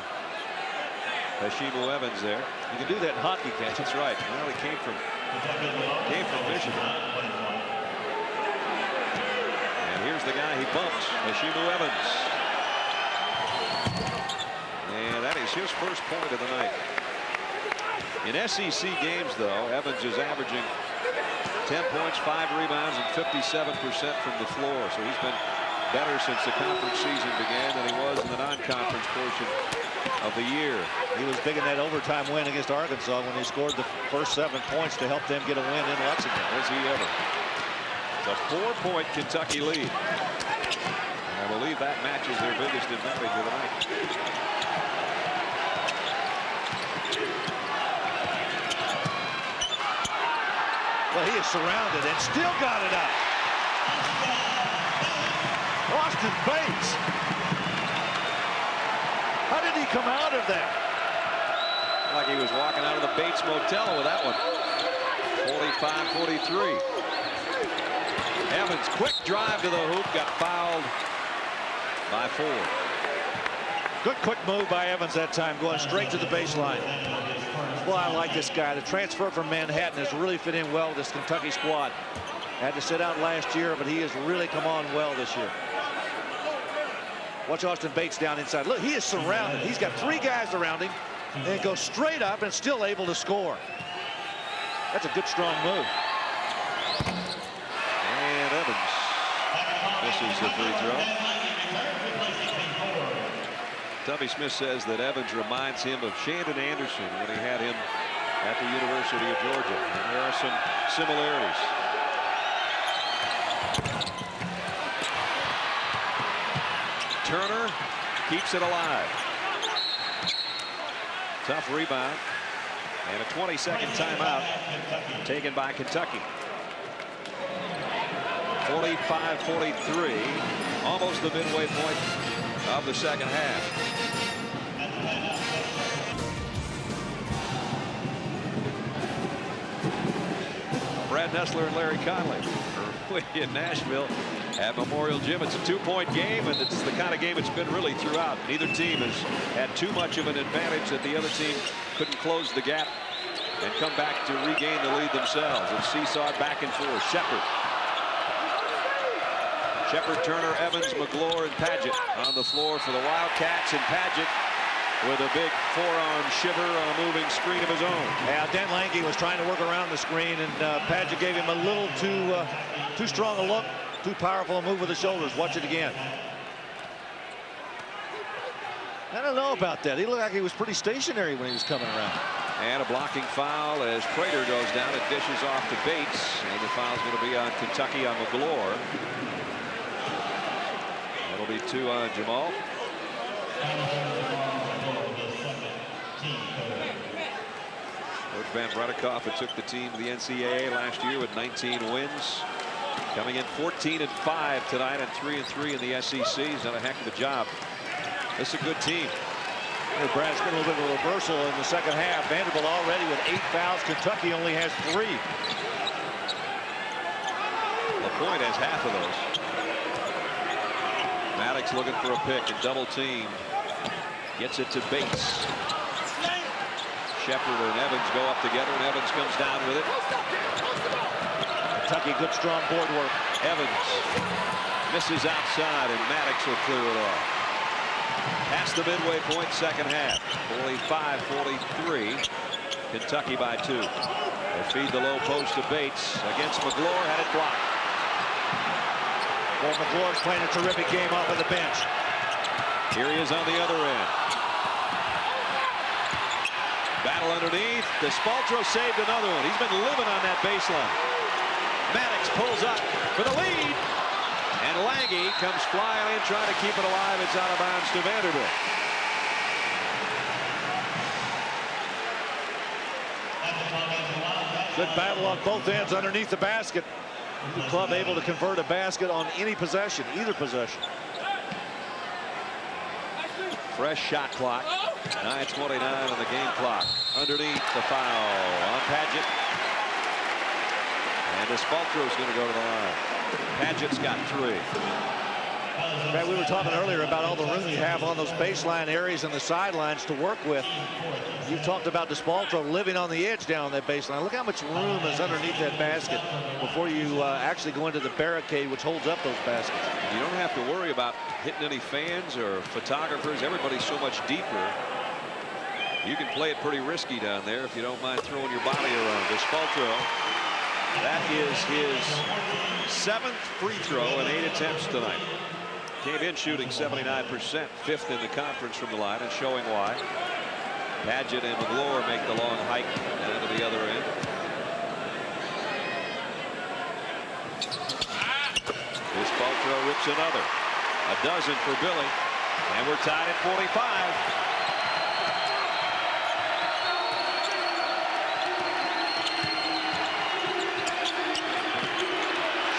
Hashimu Evans there. You can do that in hockey, can't you? That's right. Well, he came from Michigan. And here's the guy he bumped, Hashimu Evans. And that is his first point of the night. In SEC games, though, Evans is averaging 10 points, 5 rebounds, and 57% from the floor. So he's been better since the conference season began than he was in the non-conference portion of the year. He was big in that overtime win against Arkansas when he scored the first 7 points to help them get a win in Lexington. Was he ever? The 4-point Kentucky lead. And I believe that matches their biggest advantage of the night. Well, he is surrounded and still got it up. Austin Bates. How did he come out of that? Like he was walking out of the Bates Motel with that one. 45-43. Evans, quick drive to the hoop, got fouled by 4. Good quick move by Evans that time, going straight to the baseline. Well, I like this guy. The transfer from Manhattan has really fit in well with this Kentucky squad. Had to sit out last year, but he has really come on well this year. Watch Austin Bates down inside. Look, he is surrounded. He's got 3 guys around him and goes straight up and still able to score. That's a good, strong move. And Evans misses the free throw. Tubby Smith says that Evans reminds him of Shandon Anderson when he had him at the University of Georgia. And there are some similarities. Turner keeps it alive. Tough rebound. And a 20-second timeout taken by Kentucky. 45-43. Almost the midway point of the second half. Brad Nessler and Larry Conley in Nashville at Memorial Gym. It's a 2-point game, and it's the kind of game it's been really throughout. Neither team has had too much of an advantage that the other team couldn't close the gap and come back to regain the lead themselves. It's seesawed back and forth. Sheppard, Turner, Evans, Magloire, and Padgett on the floor for the Wildcats, and Padgett with a big forearm shiver on a moving screen of his own. Yeah, Dan Lange was trying to work around the screen, and Padgett gave him a little too strong a look, too powerful a move with the shoulders. Watch it again. I don't know about that. He looked like he was pretty stationary when he was coming around. And a blocking foul as Prater goes down and dishes off to Bates, and the foul's going to be on Kentucky on Magloire. That'll be 2 on Jamal. Coach Van Brutikoff had took the team to the NCAA last year with 19 wins. Coming in 14-5 tonight and 3-3 in the SEC. He's done a heck of a job. This is a good team. Brad's got a little bit of a reversal in the second half. Vanderbilt already with 8 fouls. Kentucky only has 3. LaPointe has half of those. Maddox looking for a pick and double team. Gets it to Bates. Sheppard and Evans go up together, and Evans comes down with it. Kentucky, good strong board work. Evans misses outside, and Maddox will clear it off. Past the midway point, second half. 45-43. Kentucky by 2. They feed the low post to Bates against Magloire. Had it blocked. Well, Magloire's playing a terrific game off of the bench. Here he is on the other end. Battle underneath. Despaltro saved another one. He's been living on that baseline. Maddox pulls up for the lead. And Lange comes flying in, trying to keep it alive. It's out of bounds to Vanderbilt. Good battle on both ends underneath the basket. The club able to convert a basket on any possession, either possession. Fresh shot clock. 9:29 on the game clock. Underneath the foul on Padgett. And Despaltro's going to go to the line. Padgett's got 3. Brad, we were talking earlier about all the room you have on those baseline areas and the sidelines to work with. You talked about Despaltro living on the edge down that baseline. Look how much room is underneath that basket before you actually go into the barricade which holds up those baskets. You don't have to worry about hitting any fans or photographers. Everybody's so much deeper. You can play it pretty risky down there if you don't mind throwing your body around. Despaltro, that is his 7th free throw in 8 attempts tonight. Came in shooting 79%, 5th in the conference from the line, and showing why. Padgett and Magloire make the long hike down to the other end. This ball throw rips another. A dozen for Billy, and we're tied at 45.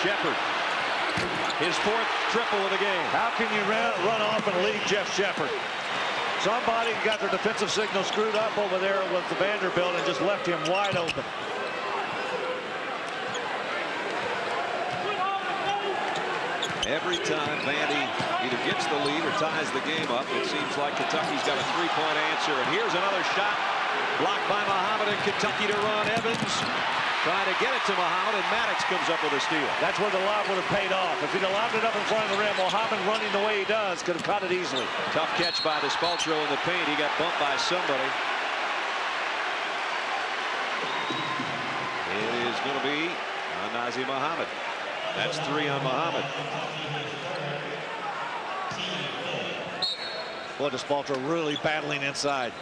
Sheppard, his 4th triple of the game. How can you run off and lead Jeff Sheppard? Somebody got their defensive signal screwed up over there with the Vanderbilt and just left him wide open. Every time Vandy either gets the lead or ties the game up, it seems like Kentucky's got a 3-point answer. And here's another shot blocked by Mohammed, and Kentucky to run. Evans trying to get it to Mohammed, and Maddox comes up with a steal. That's where the lob would have paid off. If he'd allowed it up in front of the rim, Mohammed running the way he does could have caught it easily. Tough catch by Despaltro in the paint. He got bumped by somebody. It is going to be on Nazr Mohammed. That's 3 on Mohammed. Boy, Despaltro really battling inside.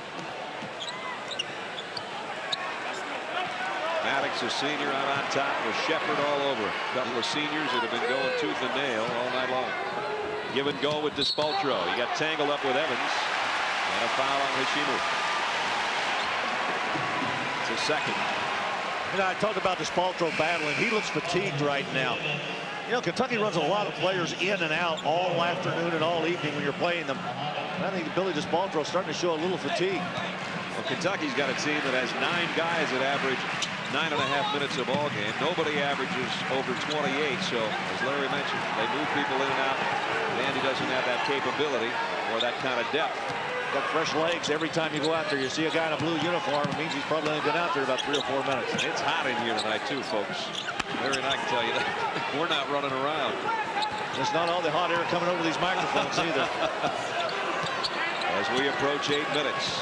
Maddox, a senior, out on top with Sheppard all over. A couple of seniors that have been going tooth and nail all night long. Give and go with Despaltro. He got tangled up with Evans. And a foul on Hashimu. It's a second. You know, I talked about Despaltro battling. He looks fatigued right now. You know, Kentucky runs a lot of players in and out all afternoon and all evening when you're playing them. And I think Billy Despaltro is starting to show a little fatigue. Well, Kentucky's got a team that has 9 guys that average 9.5 minutes a ball game. Nobody averages over 28. So, as Larry mentioned, they move people in and out. Vandy doesn't have that capability or that kind of depth. Got fresh legs every time you go out there. You see a guy in a blue uniform, it means he's probably only been out there about 3 or 4 minutes. It's hot in here tonight, too, folks. Larry and I can tell you that. We're not running around. There's not all the hot air coming over these microphones either. As we approach 8 minutes,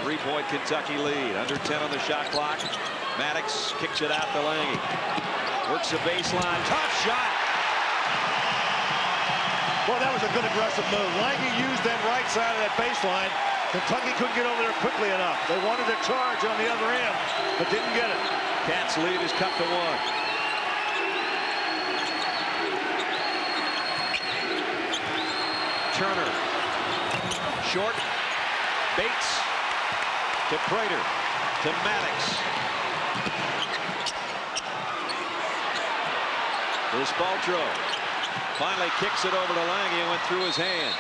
3-point Kentucky lead. Under 10 on the shot clock. Maddox kicks it out to Lange. Works the baseline. Tough shot. Well, that was a good aggressive move. Lange used that right side of that baseline. Kentucky couldn't get over there quickly enough. They wanted to charge on the other end, but didn't get it. Cats lead is cut to 1. Turner. Short. Bates. To Prater. To Maddox. Despaltro finally kicks it over to Lange and went through his hands.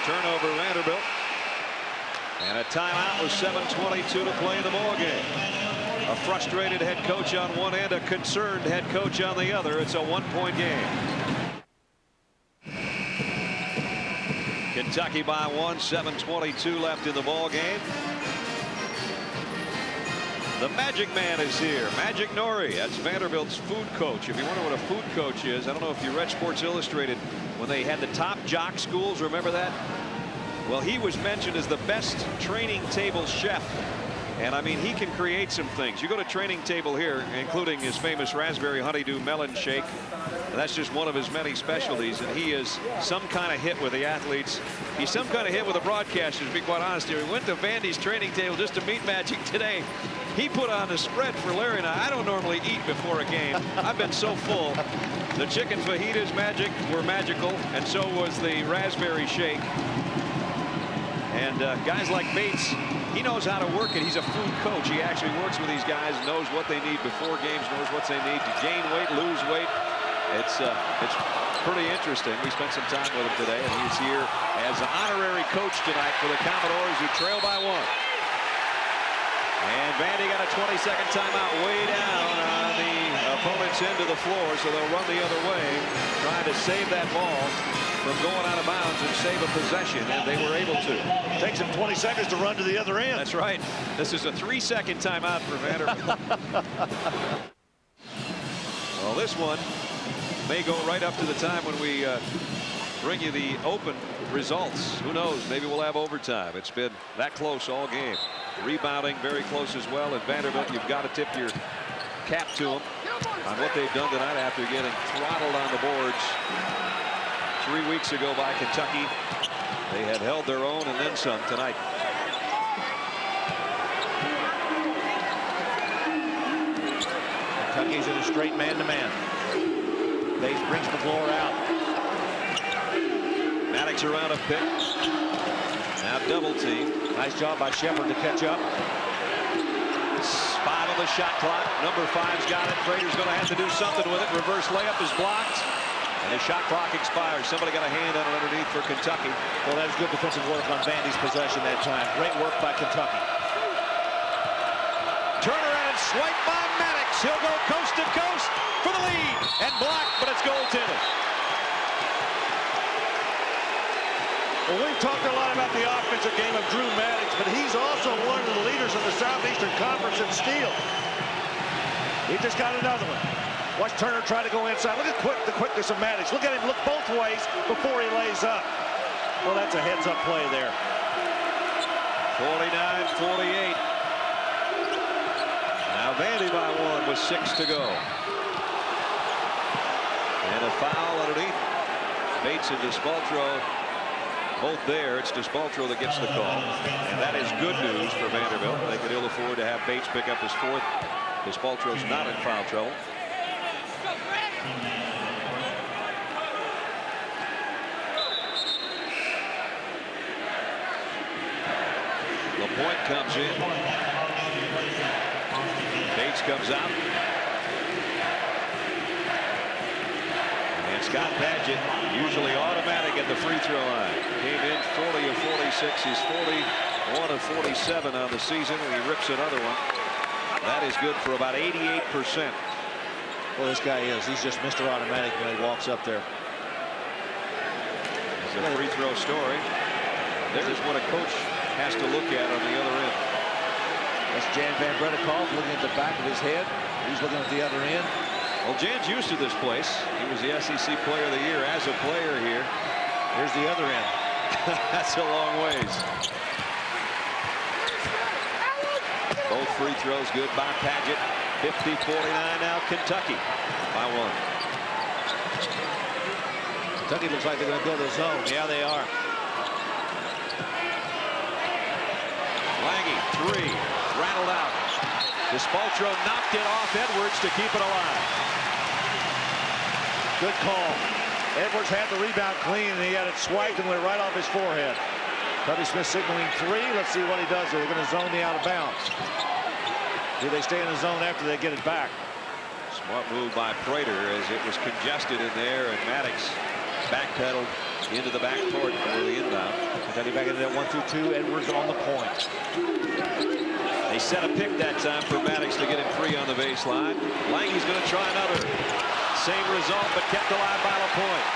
Turnover Vanderbilt. And a timeout with 7:22 to play in the ball game. A frustrated head coach on one end, a concerned head coach on the other. It's a 1-point game. Kentucky by 1, 7:22 left in the ball game. The Magic Man is here. Magic Nori. That's Vanderbilt's food coach. If you wonder what a food coach is, I don't know if you read Sports Illustrated when they had the top jock schools. Remember that? Well, he was mentioned as the best training table chef. And I mean, he can create some things. You go to training table here, including his famous raspberry honeydew melon shake. And that's just one of his many specialties. And he is some kind of hit with the athletes. He's some kind of hit with the broadcasters, to be quite honest here. He went to Vandy's training table just to meet Magic today. He put on the spread for Larry and I don't normally eat before a game. I've been so full. The chicken fajitas were magical, and so was the raspberry shake. And guys like Bates, he knows how to work it. He's a food coach. He actually works with these guys, knows what they need before games, knows what they need to gain weight, lose weight. It's pretty interesting. We spent some time with him today, and he's here as an honorary coach tonight for the Commodores, who trail by 1. And Vandy got a 20-second timeout way down on the opponent's end of the floor, so they'll run the other way, trying to save that ball from going out of bounds and save a possession, and they were able to. Takes them 20 seconds to run to the other end. That's right. This is a 3-second timeout for Vanderbilt. Well, this one may go right up to the time when we bring you the open results. Who knows? Maybe we'll have overtime. It's been that close all game. Rebounding very close as well. At Vanderbilt, you've got to tip your cap to them on what they've done tonight after getting throttled on the boards 3 weeks ago by Kentucky. They have held their own and then some tonight. Kentucky's in a straight man-to-man. Bates brings Magloire out. Maddox around a pick. Now double team. Nice job by Sheppard to catch up. Spot on the shot clock. Number 5's got it. Prater's going to have to do something with it. Reverse layup is blocked. And the shot clock expires. Somebody got a hand on it underneath for Kentucky. Well, that was good defensive work on Vandy's possession that time. Great work by Kentucky. Turnaround swipe by Maddox. He'll go coast to coast for the lead. And blocked, but it's goaltended. Well, we've talked a lot about the offensive game of Drew Maddox, but he's also one of the leaders of the Southeastern Conference in steals. He just got another one. Watch Turner try to go inside. Look at the quickness of Maddox. Look at him look both ways before he lays up. Well, that's a heads-up play there. 49-48. Now Vandy by 1 with 6 to go. And a foul underneath. Bates and Despaltro both there. It's Despaltro that gets the call. And that is good news for Vanderbilt. They could ill afford to have Bates pick up his 4th. Despaltro's not in foul trouble. LaPointe comes in. Bates comes out. And Scott Padgett, usually automatic at the free throw line. Came in 40 of 46. He's 41 of 47 on the season, and he rips another one. That is good for about 88%. Well, this guy is. He's just Mr. Automatic when he walks up there. It's a free throw story. There's what a coach has to look at on the other end. That's Jan Van Bredekhoff looking at the back of his head. He's looking at the other end. Well, Jan's used to this place. He was the SEC Player of the Year as a player here. Here's the other end. That's a long ways. Both free throws good by Padgett. 50-49 now Kentucky by 1. Kentucky looks like they're going to go to the zone. Yeah, they are. Lange, 3, rattled out. Despaltro knocked it off Edwards to keep it alive. Good call. Edwards had the rebound clean, and he had it swiped and went right off his forehead. Tubby Smith signaling 3. Let's see what he does. They're going to zone the out of bounds. Do they stay in the zone after they get it back? Smart move by Prater as it was congested in there, and Maddox backpedaled into the backcourt for the inbound. Kentucky back into that 1-2-2. Edwards on the point. They set a pick that time for Maddox to get him free on the baseline. Lange's going to try another. Same result, but kept alive by LaPointe.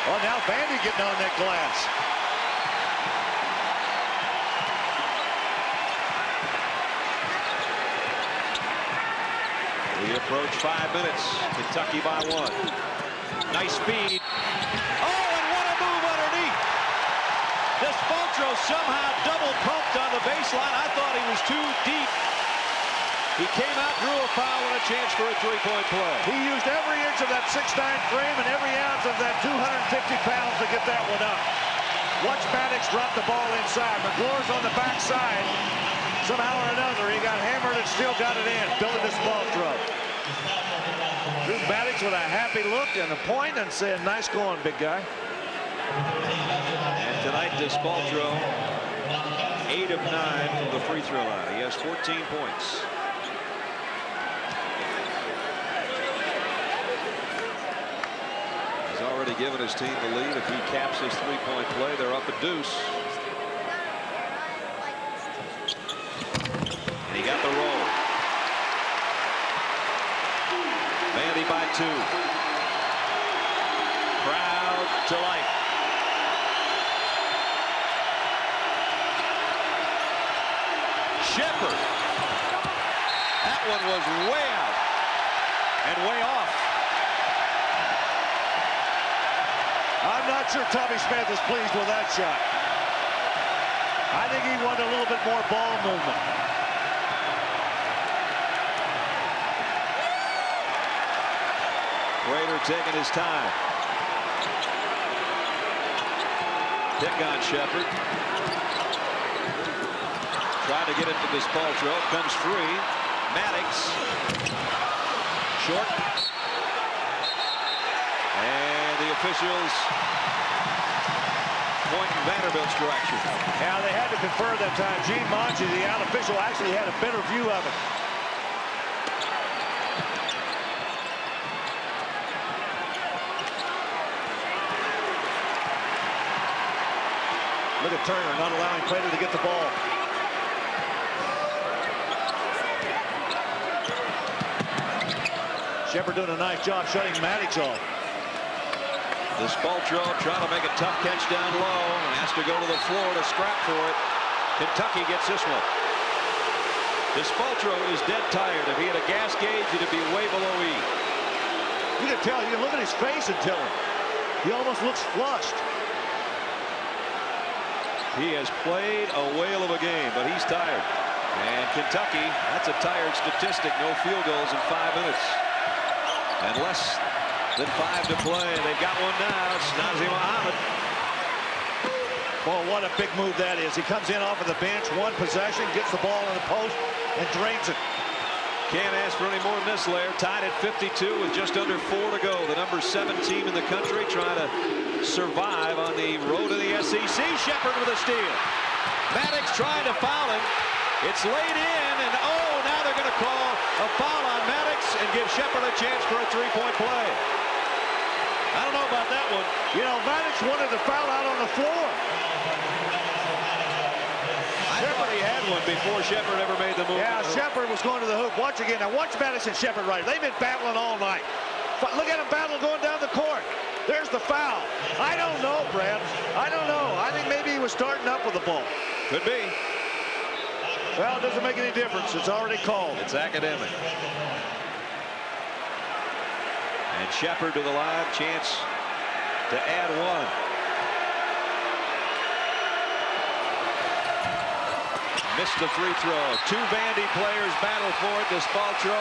Oh, now Vandy getting on that glass. We approach 5 minutes. Kentucky by 1. Nice speed. Oh, and what a move underneath. Despaltro somehow double pumped on the baseline. I thought he was too deep. He came out, drew a foul, and a chance for a 3-point play. He used every inch of that 6'9" frame and every ounce of that 250 pounds to get that one up. Watch Maddox drop the ball inside. Magloire's on the backside. Somehow or another, he got hammered and still got it in. Billy Despaltro. Drew Maddox with a happy look and a point and saying, nice going, big guy. And tonight, Despaltro, 8 of 9 from the free throw line. He has 14 points. He's already given his team the lead. If he caps his 3-point play, they're up a deuce. And he got the roll. Vandy by 2. Crowd to life. Sheppard. That one was way out and way off. I'm not sure Tommy Smith is pleased with that shot. I think he wanted a little bit more ball movement. Prater taking his time. Pick on Sheppard. Trying to get it to this Spaltro. Comes free. Maddox. Short. And the officials point in Vanderbilt's direction. Yeah, they had to confer that time. Gene Monchi, the out official, actually had a better view of it. Look at Turner not allowing Prater to get the ball. Sheppard doing a nice job shutting Maddox off. The Spaltro trying to make a tough catch down low and has to go to the floor to scrap for it. Kentucky gets this one. The Spaltro is dead tired. If he had a gas gauge, it'd be way below E. You can tell. You can look at his face and tell him. He almost looks flushed. He has played a whale of a game, but he's tired. And Kentucky, that's a tired statistic. No field goals in 5 minutes. And less than 5 to play. They've got one now. It's Nazr Mohammed. Well, what a big move that is. He comes in off of the bench, one possession, gets the ball in the post, and drains it. Can't ask for any more than this, Lair. Tied at 52 with just under 4 to go. The number 7 team in the country trying to survive on the road to the SEC. Sheppard with a steal. Maddox trying to foul him. It's laid in, and oh, now they're going to call a foul on Maddox and give Sheppard a chance for a 3-point play. I don't know about that one. You know, Maddox wanted to foul out on the floor. I thought he had one before Sheppard ever made the move. Yeah, Sheppard was going to the hoop. Watch again. Now watch Maddox and Sheppard right. They've been battling all night. Look at them battling going down the court. There's the foul. I don't know, Brad. I don't know. I think maybe he was starting up with the ball. Could be. Well, it doesn't make any difference. It's already called. It's academic. And Sheppard to the line. Chance to add one. Missed the free throw. 2 Vandy players battle for it. The Spaltro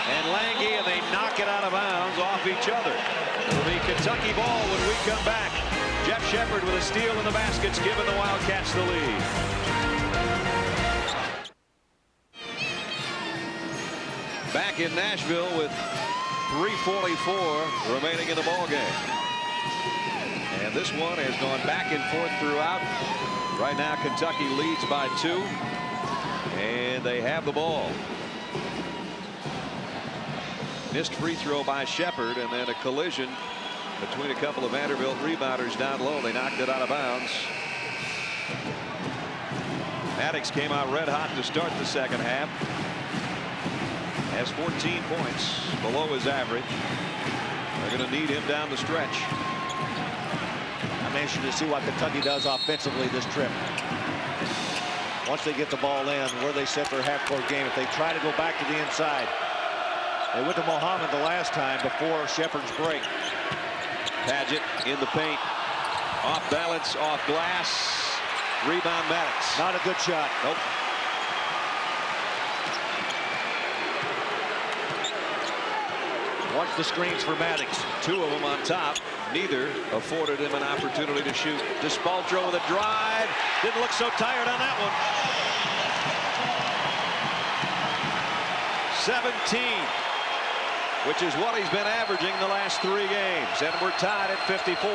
and Lange, and they knock it out of bounds off each other. It'll be Kentucky ball when we come back. Jeff Sheppard with a steal in the baskets, giving the Wildcats the lead. Back in Nashville with 3:44 remaining in the ball game. And this one has gone back and forth throughout. Right now, Kentucky leads by 2, and they have the ball. Missed free throw by Sheppard, and then a collision between a couple of Vanderbilt rebounders down low. They knocked it out of bounds. Maddox came out red hot to start the second half. Has 14 points, below his average. They're going to need him down the stretch. I'm anxious to see what Kentucky does offensively this trip. Once they get the ball in, where they set their half-court game, if they try to go back to the inside. They went to Mohammed the last time before Sheppard's break. Padgett in the paint. Off balance, off glass. Rebound Maddox. Not a good shot. Nope. Watch the screens for Maddox. 2 of them on top. Neither afforded him an opportunity to shoot. Spaltro with a drive. Didn't look so tired on that one. 17, which is what he's been averaging the last 3 games. And we're tied at 54.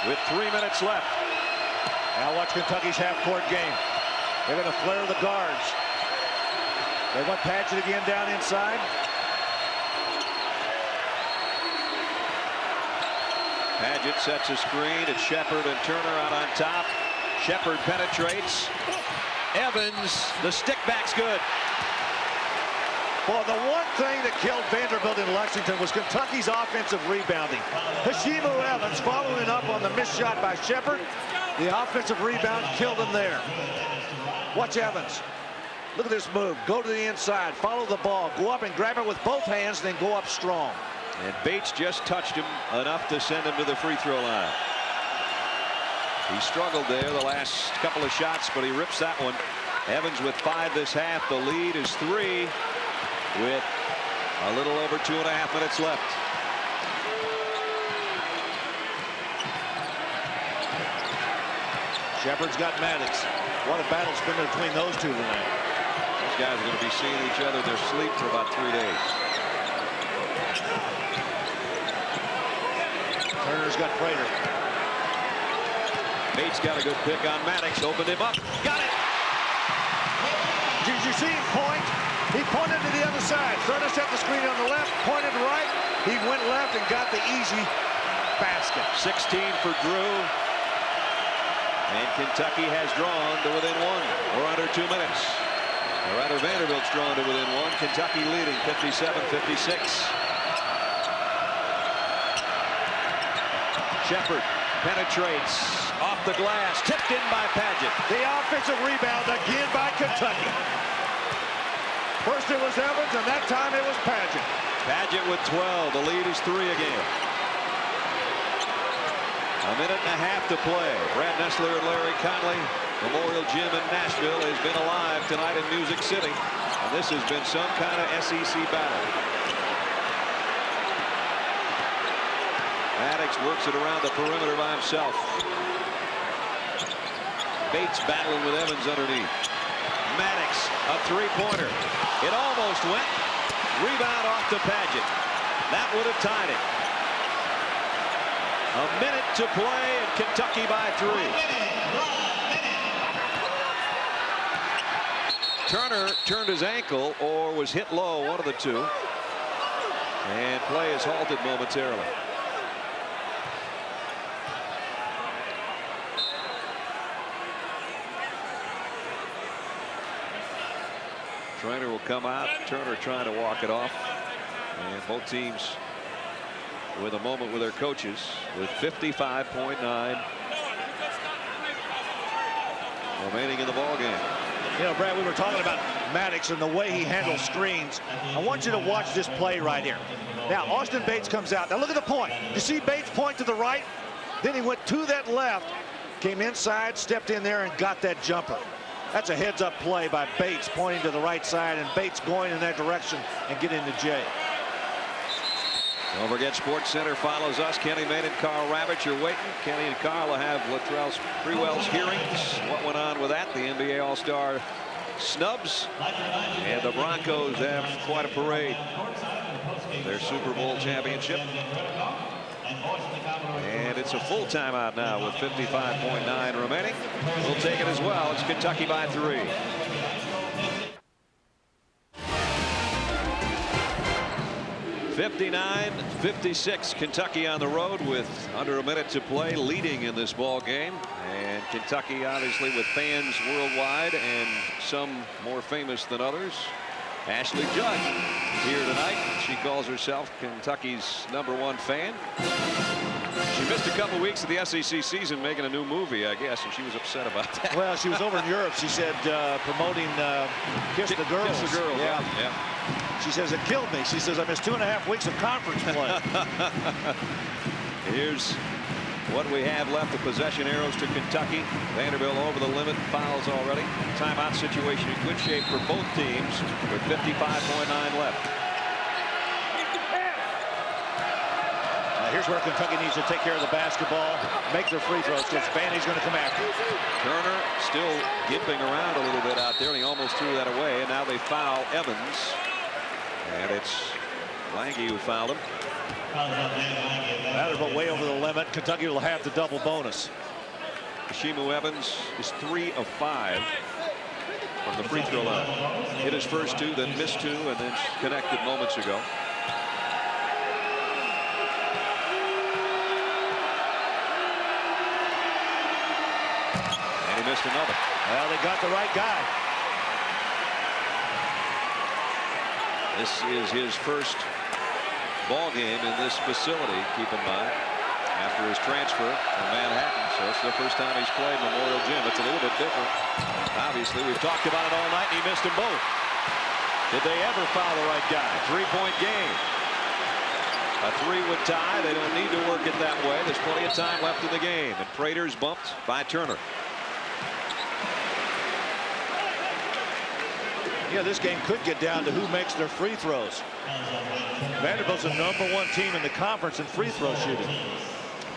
With 3 minutes left. Now watch Kentucky's half-court game. They're going to flare the guards. They want Padgett again down inside. Padgett sets a screen. It's Sheppard and Turner out on top. Sheppard penetrates. Evans, the stick back's good. Well, the one thing that killed Vanderbilt in Lexington was Kentucky's offensive rebounding. Hashimu Evans following up on the missed shot by Sheppard. The offensive rebound killed him there. Watch Evans. Look at this move. Go to the inside. Follow the ball. Go up and grab it with both hands, then go up strong. And Bates just touched him enough to send him to the free throw line. He struggled there the last couple of shots, but he rips that one. Evans with 5 this half. The lead is 3 with a little over 2.5 minutes left. Sheppard's got Maddox. What a battle's been between those two tonight. These guys are going to be seeing each other in their sleep for about 3 days. Turner's got Prater. Bates got a good pick on Maddox. Opened him up. Got it. Did you see him point? He pointed to the other side. Turner set the screen on the left, pointed right. He went left and got the easy basket. 16 for Drew. And Kentucky has drawn to within 1. We're under 2 minutes. Or rather, Vanderbilt's drawn to within 1. Kentucky leading 57-56. Sheppard penetrates off the glass, tipped in by Padgett. The offensive rebound again by Kentucky. First it was Evans, and that time it was Padgett. Padgett with 12. The lead is 3 again. A minute and a half to play. Brad Nessler and Larry Conley. Memorial Gym in Nashville has been alive tonight in Music City. And this has been some kind of SEC battle. Maddox works it around the perimeter by himself. Bates battling with Evans underneath. Maddox, a three-pointer. It almost went. Rebound off to Padgett. That would have tied it. A minute to play, and Kentucky by 3. Turner turned his ankle or was hit low, one of the two. And play is halted momentarily. Trainer will come out. Turner trying to walk it off. And both teams with a moment with their coaches with 55.9 remaining in the ball game. You know, Brad, we were talking about Maddox and the way he handles screens. I want you to watch this play right here. Now, Austin Bates comes out. Now, look at the point. You see Bates point to the right? Then he went to that left, came inside, stepped in there, and got that jumper. That's a heads-up play by Bates pointing to the right side, and Bates going in that direction and getting to Jay. Don't forget, Sports Center follows us. Kenny Mayne and Carl Ravitch are waiting. Kenny and Carl will have Latrell Sprewell's hearings. What went on with that? The NBA All-Star snubs. And the Broncos have quite a parade. Their Super Bowl championship. And it's a full timeout now with 55.9 remaining. We'll take it as well. It's Kentucky by 3. (59-56) Kentucky on the road with under a minute to play, leading in this ball game. And Kentucky obviously with fans worldwide and some more famous than others. Ashley Judd here tonight. She calls herself Kentucky's #1 fan. She missed a couple weeks of the SEC season making a new movie, I guess, and she was upset about that. Well, she was over in Europe, she said, promoting Kiss the Girls. Kiss the Girls, yeah. She says, it killed me. She says, I missed 2.5 weeks of conference play. Here's what we have left. The possession arrows to Kentucky. Vanderbilt over the limit. Fouls already. Timeout situation in good shape for both teams with 55.9 left. Here's where Kentucky needs to take care of the basketball, make their free throws, because Vandy's going to come after. Turner still gimping around a little bit out there, and he almost threw that away. And now they foul Evans. And it's Lange who fouled him. Vanderbilt way over the limit. Kentucky will have the double bonus. Shimu Evans is 3 of 5 from the free throw line. Hit his first 2, then missed 2, and then connected moments ago. And he missed another. Well, they got the right guy. This is his first ball game in this facility, keep in mind, after his transfer from Manhattan. So it's the first time he's played Memorial Gym. It's a little bit different. Obviously, we've talked about it all night, and he missed them both. Did they ever foul the right guy? 3-point game. A 3 would tie. They don't need to work it that way. There's plenty of time left in the game. And Prater's bumped by Turner. Yeah, this game could get down to who makes their free throws. Vanderbilt's the #1 team in the conference in free throw shooting.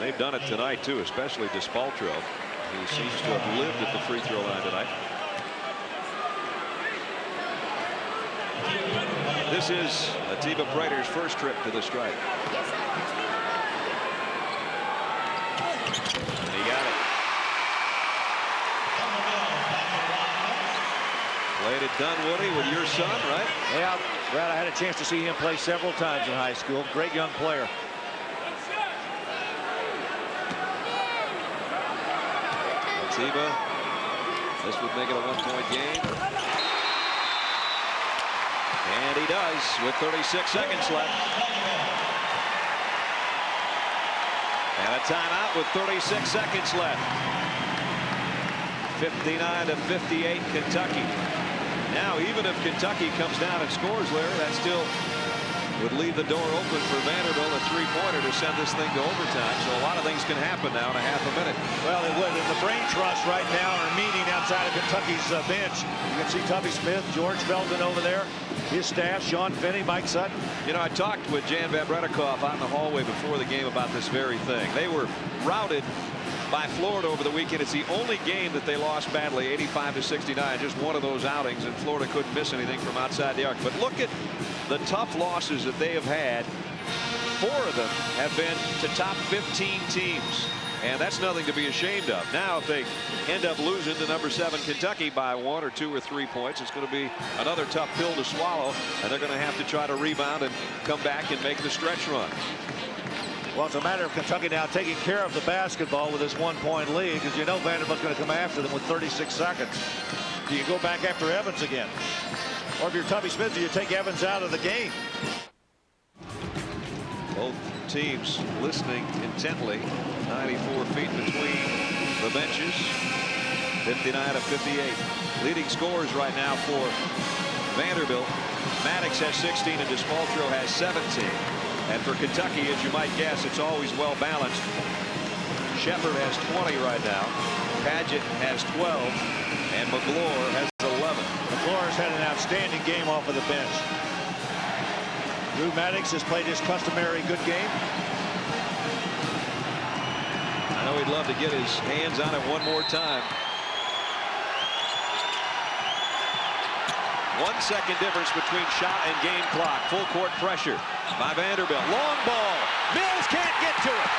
They've done it tonight, too, especially Despaltro. He seems to have lived at the free throw line tonight. This is Atiba Prater's first trip to the stripe. And he got it. Played at Dunwoody with your son, right? Yeah, Brad, I had a chance to see him play several times in high school. Great young player. Atiba, this would make it a 1-point game. And he does with 36 seconds left. And a timeout with 36 seconds left. 59-58 Kentucky. Now, even if Kentucky comes down and scores, Larry, that still would leave the door open for Vanderbilt, a three-pointer, to send this thing to overtime. So a lot of things can happen now in a half a minute. Well, it would. And the brain trust right now are meeting outside of Kentucky's bench. You can see Tubby Smith, George Felton over there, his staff, Sean Finney, Mike Sutton. You know, I talked with Jan Van Bredikoff out in the hallway before the game about this very thing. They were routed by Florida over the weekend. It's the only game that they lost badly, 85-69. Just one of those outings, and Florida couldn't miss anything from outside the arc. But look at the tough losses that they have had. 4 of them have been to top 15 teams, and that's nothing to be ashamed of. Now, if they end up losing to number 7 Kentucky by 1 or 2 or 3 points, it's going to be another tough pill to swallow, and they're going to have to try to rebound and come back and make the stretch run. Well, it's a matter of Kentucky now taking care of the basketball with this 1-point lead, because you know Vanderbilt's going to come after them with 36 seconds. Do you go back after Evans again? Or if you're Tubby Smith, do you take Evans out of the game? Both teams listening intently. 94 feet between the benches. 59-58. Leading scorers right now for Vanderbilt. Maddox has 16 and Despoltro has 17. And for Kentucky, as you might guess, it's always well balanced. Sheppard has 20 right now. Padgett has 12. And Magloire has 11. Magloire's had an outstanding game off of the bench. Drew Maddox has played his customary good game. I know he'd love to get his hands on it one more time. 1 second difference between shot and game clock. Full court pressure by Vanderbilt. Long ball. Mills can't get to it.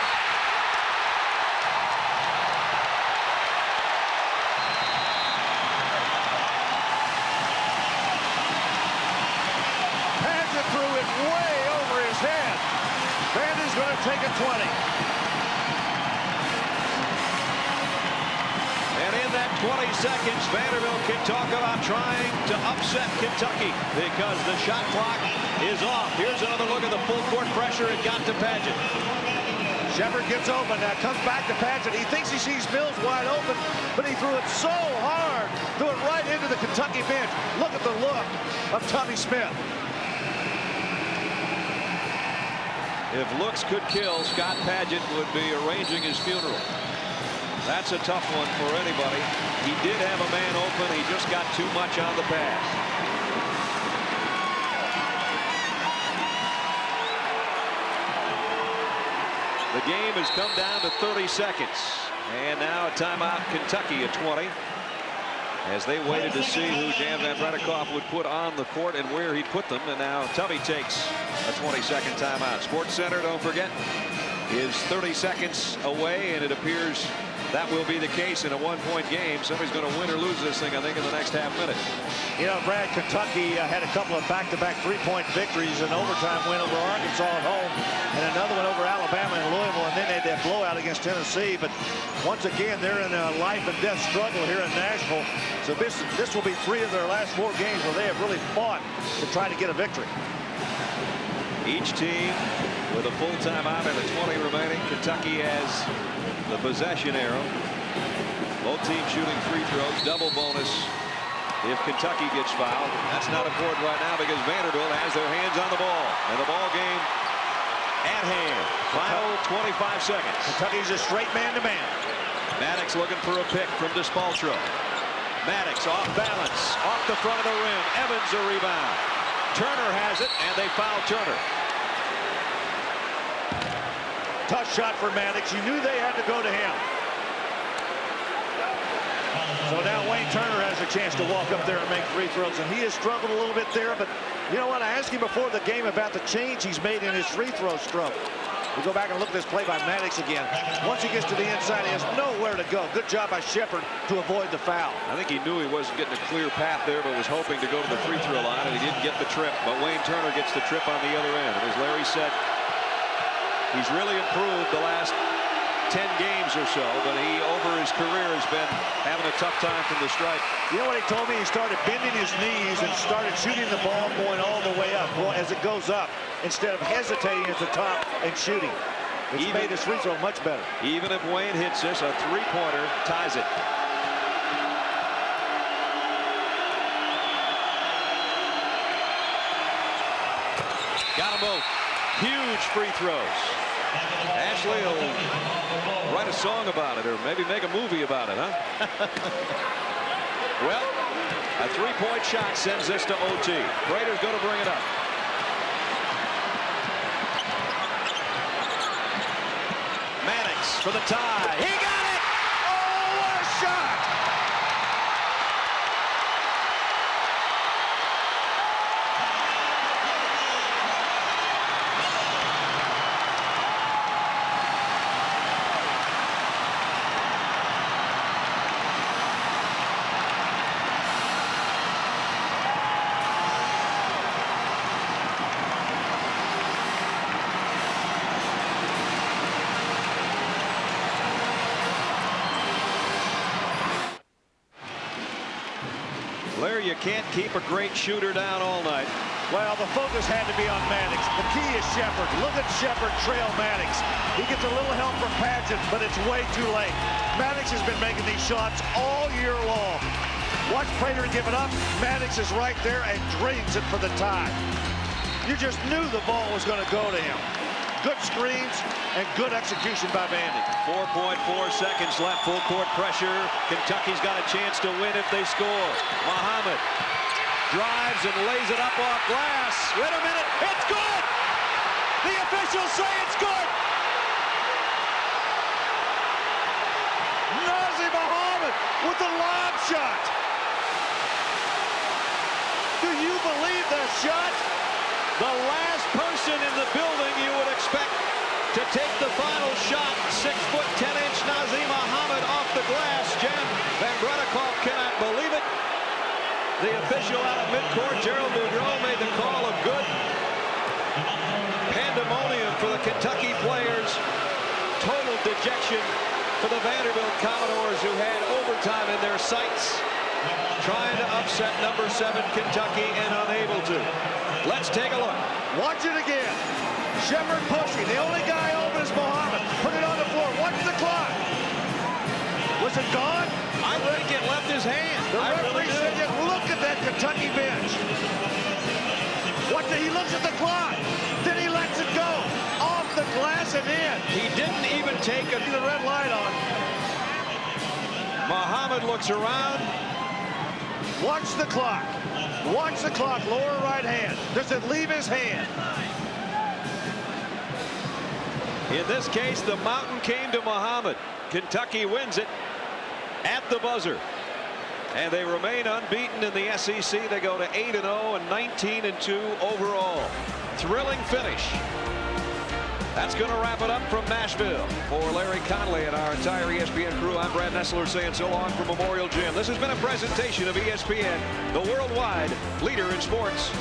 Padgett threw it way over his head. Vanderbilt's going to take a 20. And in that 20 seconds, Vanderbilt can talk about trying to upset Kentucky because the shot clock is off. Here's another look at the full court pressure. It got to Padgett. Sheppard gets open. Now comes back to Padgett. He thinks he sees Mills wide open, but he threw it so hard. Threw it right into the Kentucky bench. Look at the look of Tubby Smith. If looks could kill, Scott Padgett would be arranging his funeral. That's a tough one for anybody. He did have a man open. He just got too much on the pass. The game has come down to 30 seconds. And now a timeout, Kentucky at 20. As they waited to see who Jan Van Bredikoff would put on the court and where he'd put them. And now Tubby takes a 20-second timeout. Sports Center, don't forget, is 30 seconds away, and it appears that will be the case in a 1-point game. Somebody's going to win or lose this thing, I think, in the next half minute. You know, Brad, Kentucky had a couple of back-to-back 3-point victories, an overtime win over Arkansas at home, and another one over Alabama and Louisville, and then they had that blowout against Tennessee. But once again, they're in a life-and-death struggle here in Nashville. So this will be 3 of their last 4 games where they have really fought to try to get a victory. Each team with a full timeout and a 20 remaining. Kentucky has the possession arrow. Both teams shooting free throws. Double bonus if Kentucky gets fouled. That's not important right now because Vanderbilt has their hands on the ball. And the ball game at hand. Final 25 seconds. Kentucky's a straight man-to-man. Maddox looking for a pick from Despoltro. Maddox off balance. Off the front of the rim. Evans a rebound. Turner has it, and they foul Turner. Tough shot for Maddox. You knew they had to go to him. So now Wayne Turner has a chance to walk up there and make free throws, and he has struggled a little bit there. But you know what? I asked him before the game about the change he's made in his free throw stroke. We go back and look at this play by Maddox again. Once he gets to the inside, he has nowhere to go. Good job by Sheppard to avoid the foul. I think he knew he wasn't getting a clear path there, but was hoping to go to the free throw line, and he didn't get the trip. But Wayne Turner gets the trip on the other end. And as Larry said, he's really improved the last 10 games or so, but he, over his career, has been having a tough time from the stripe. You know what he told me? He started bending his knees and started shooting the ball going all the way up as it goes up, instead of hesitating at the top and shooting. It's made his free throw much better. Even if Wayne hits this, a three-pointer ties it. Got them both. Huge free throws. Ashley will write a song about it, or maybe make a movie about it, huh? Well, a three-point shot sends this to OT. Prater's going to bring it up. Maddox for the tie. He got it! Oh, what a shot! Larry, you can't keep a great shooter down all night. Well, the focus had to be on Maddox. The key is Sheppard. Look at Sheppard trail Maddox. He gets a little help from Padgett, but it's way too late. Maddox has been making these shots all year long. Watch Prater give it up. Maddox is right there and drains it for the tie. You just knew the ball was going to go to him. Good screens and good execution by Vandy. 4.4 seconds left. Full court pressure. Kentucky's got a chance to win if they score. Mohammed drives and lays it up off glass. Wait a minute. It's good. The officials say it's good. Nazr Mohammed with the lob shot. Do you believe that shot? The last person in the building you would expect to take the final shot. 6'10" Nazr Mohammed off the glass. Jen Van Bredikoff cannot believe it. The official out of midcourt, Gerald Boudreau, made the call of good. Pandemonium for the Kentucky players. Total dejection for the Vanderbilt Commodores, who had overtime in their sights, trying to upset number 7 Kentucky and unable to. Let's take a look. Watch it again. Sheppard pushing. The only guy open is Mohammed. Put it on the floor. Watch the clock. Was it gone? I think it left his hand. The referee said, look at that Kentucky bench. He looks at the clock. Then he lets it go. Off the glass and in. He didn't even take the red light on. Mohammed looks around. Watch the clock. Watch the clock. Lower right hand. Does it leave his hand? In this case, the mountain came to Mohammed. Kentucky wins it at the buzzer. And they remain unbeaten in the SEC. They go to 8-0 and 19-2 overall. Thrilling finish. That's going to wrap it up from Nashville. For Larry Conley and our entire ESPN crew, I'm Brad Nessler saying so long from Memorial Gym. This has been a presentation of ESPN, the worldwide leader in sports.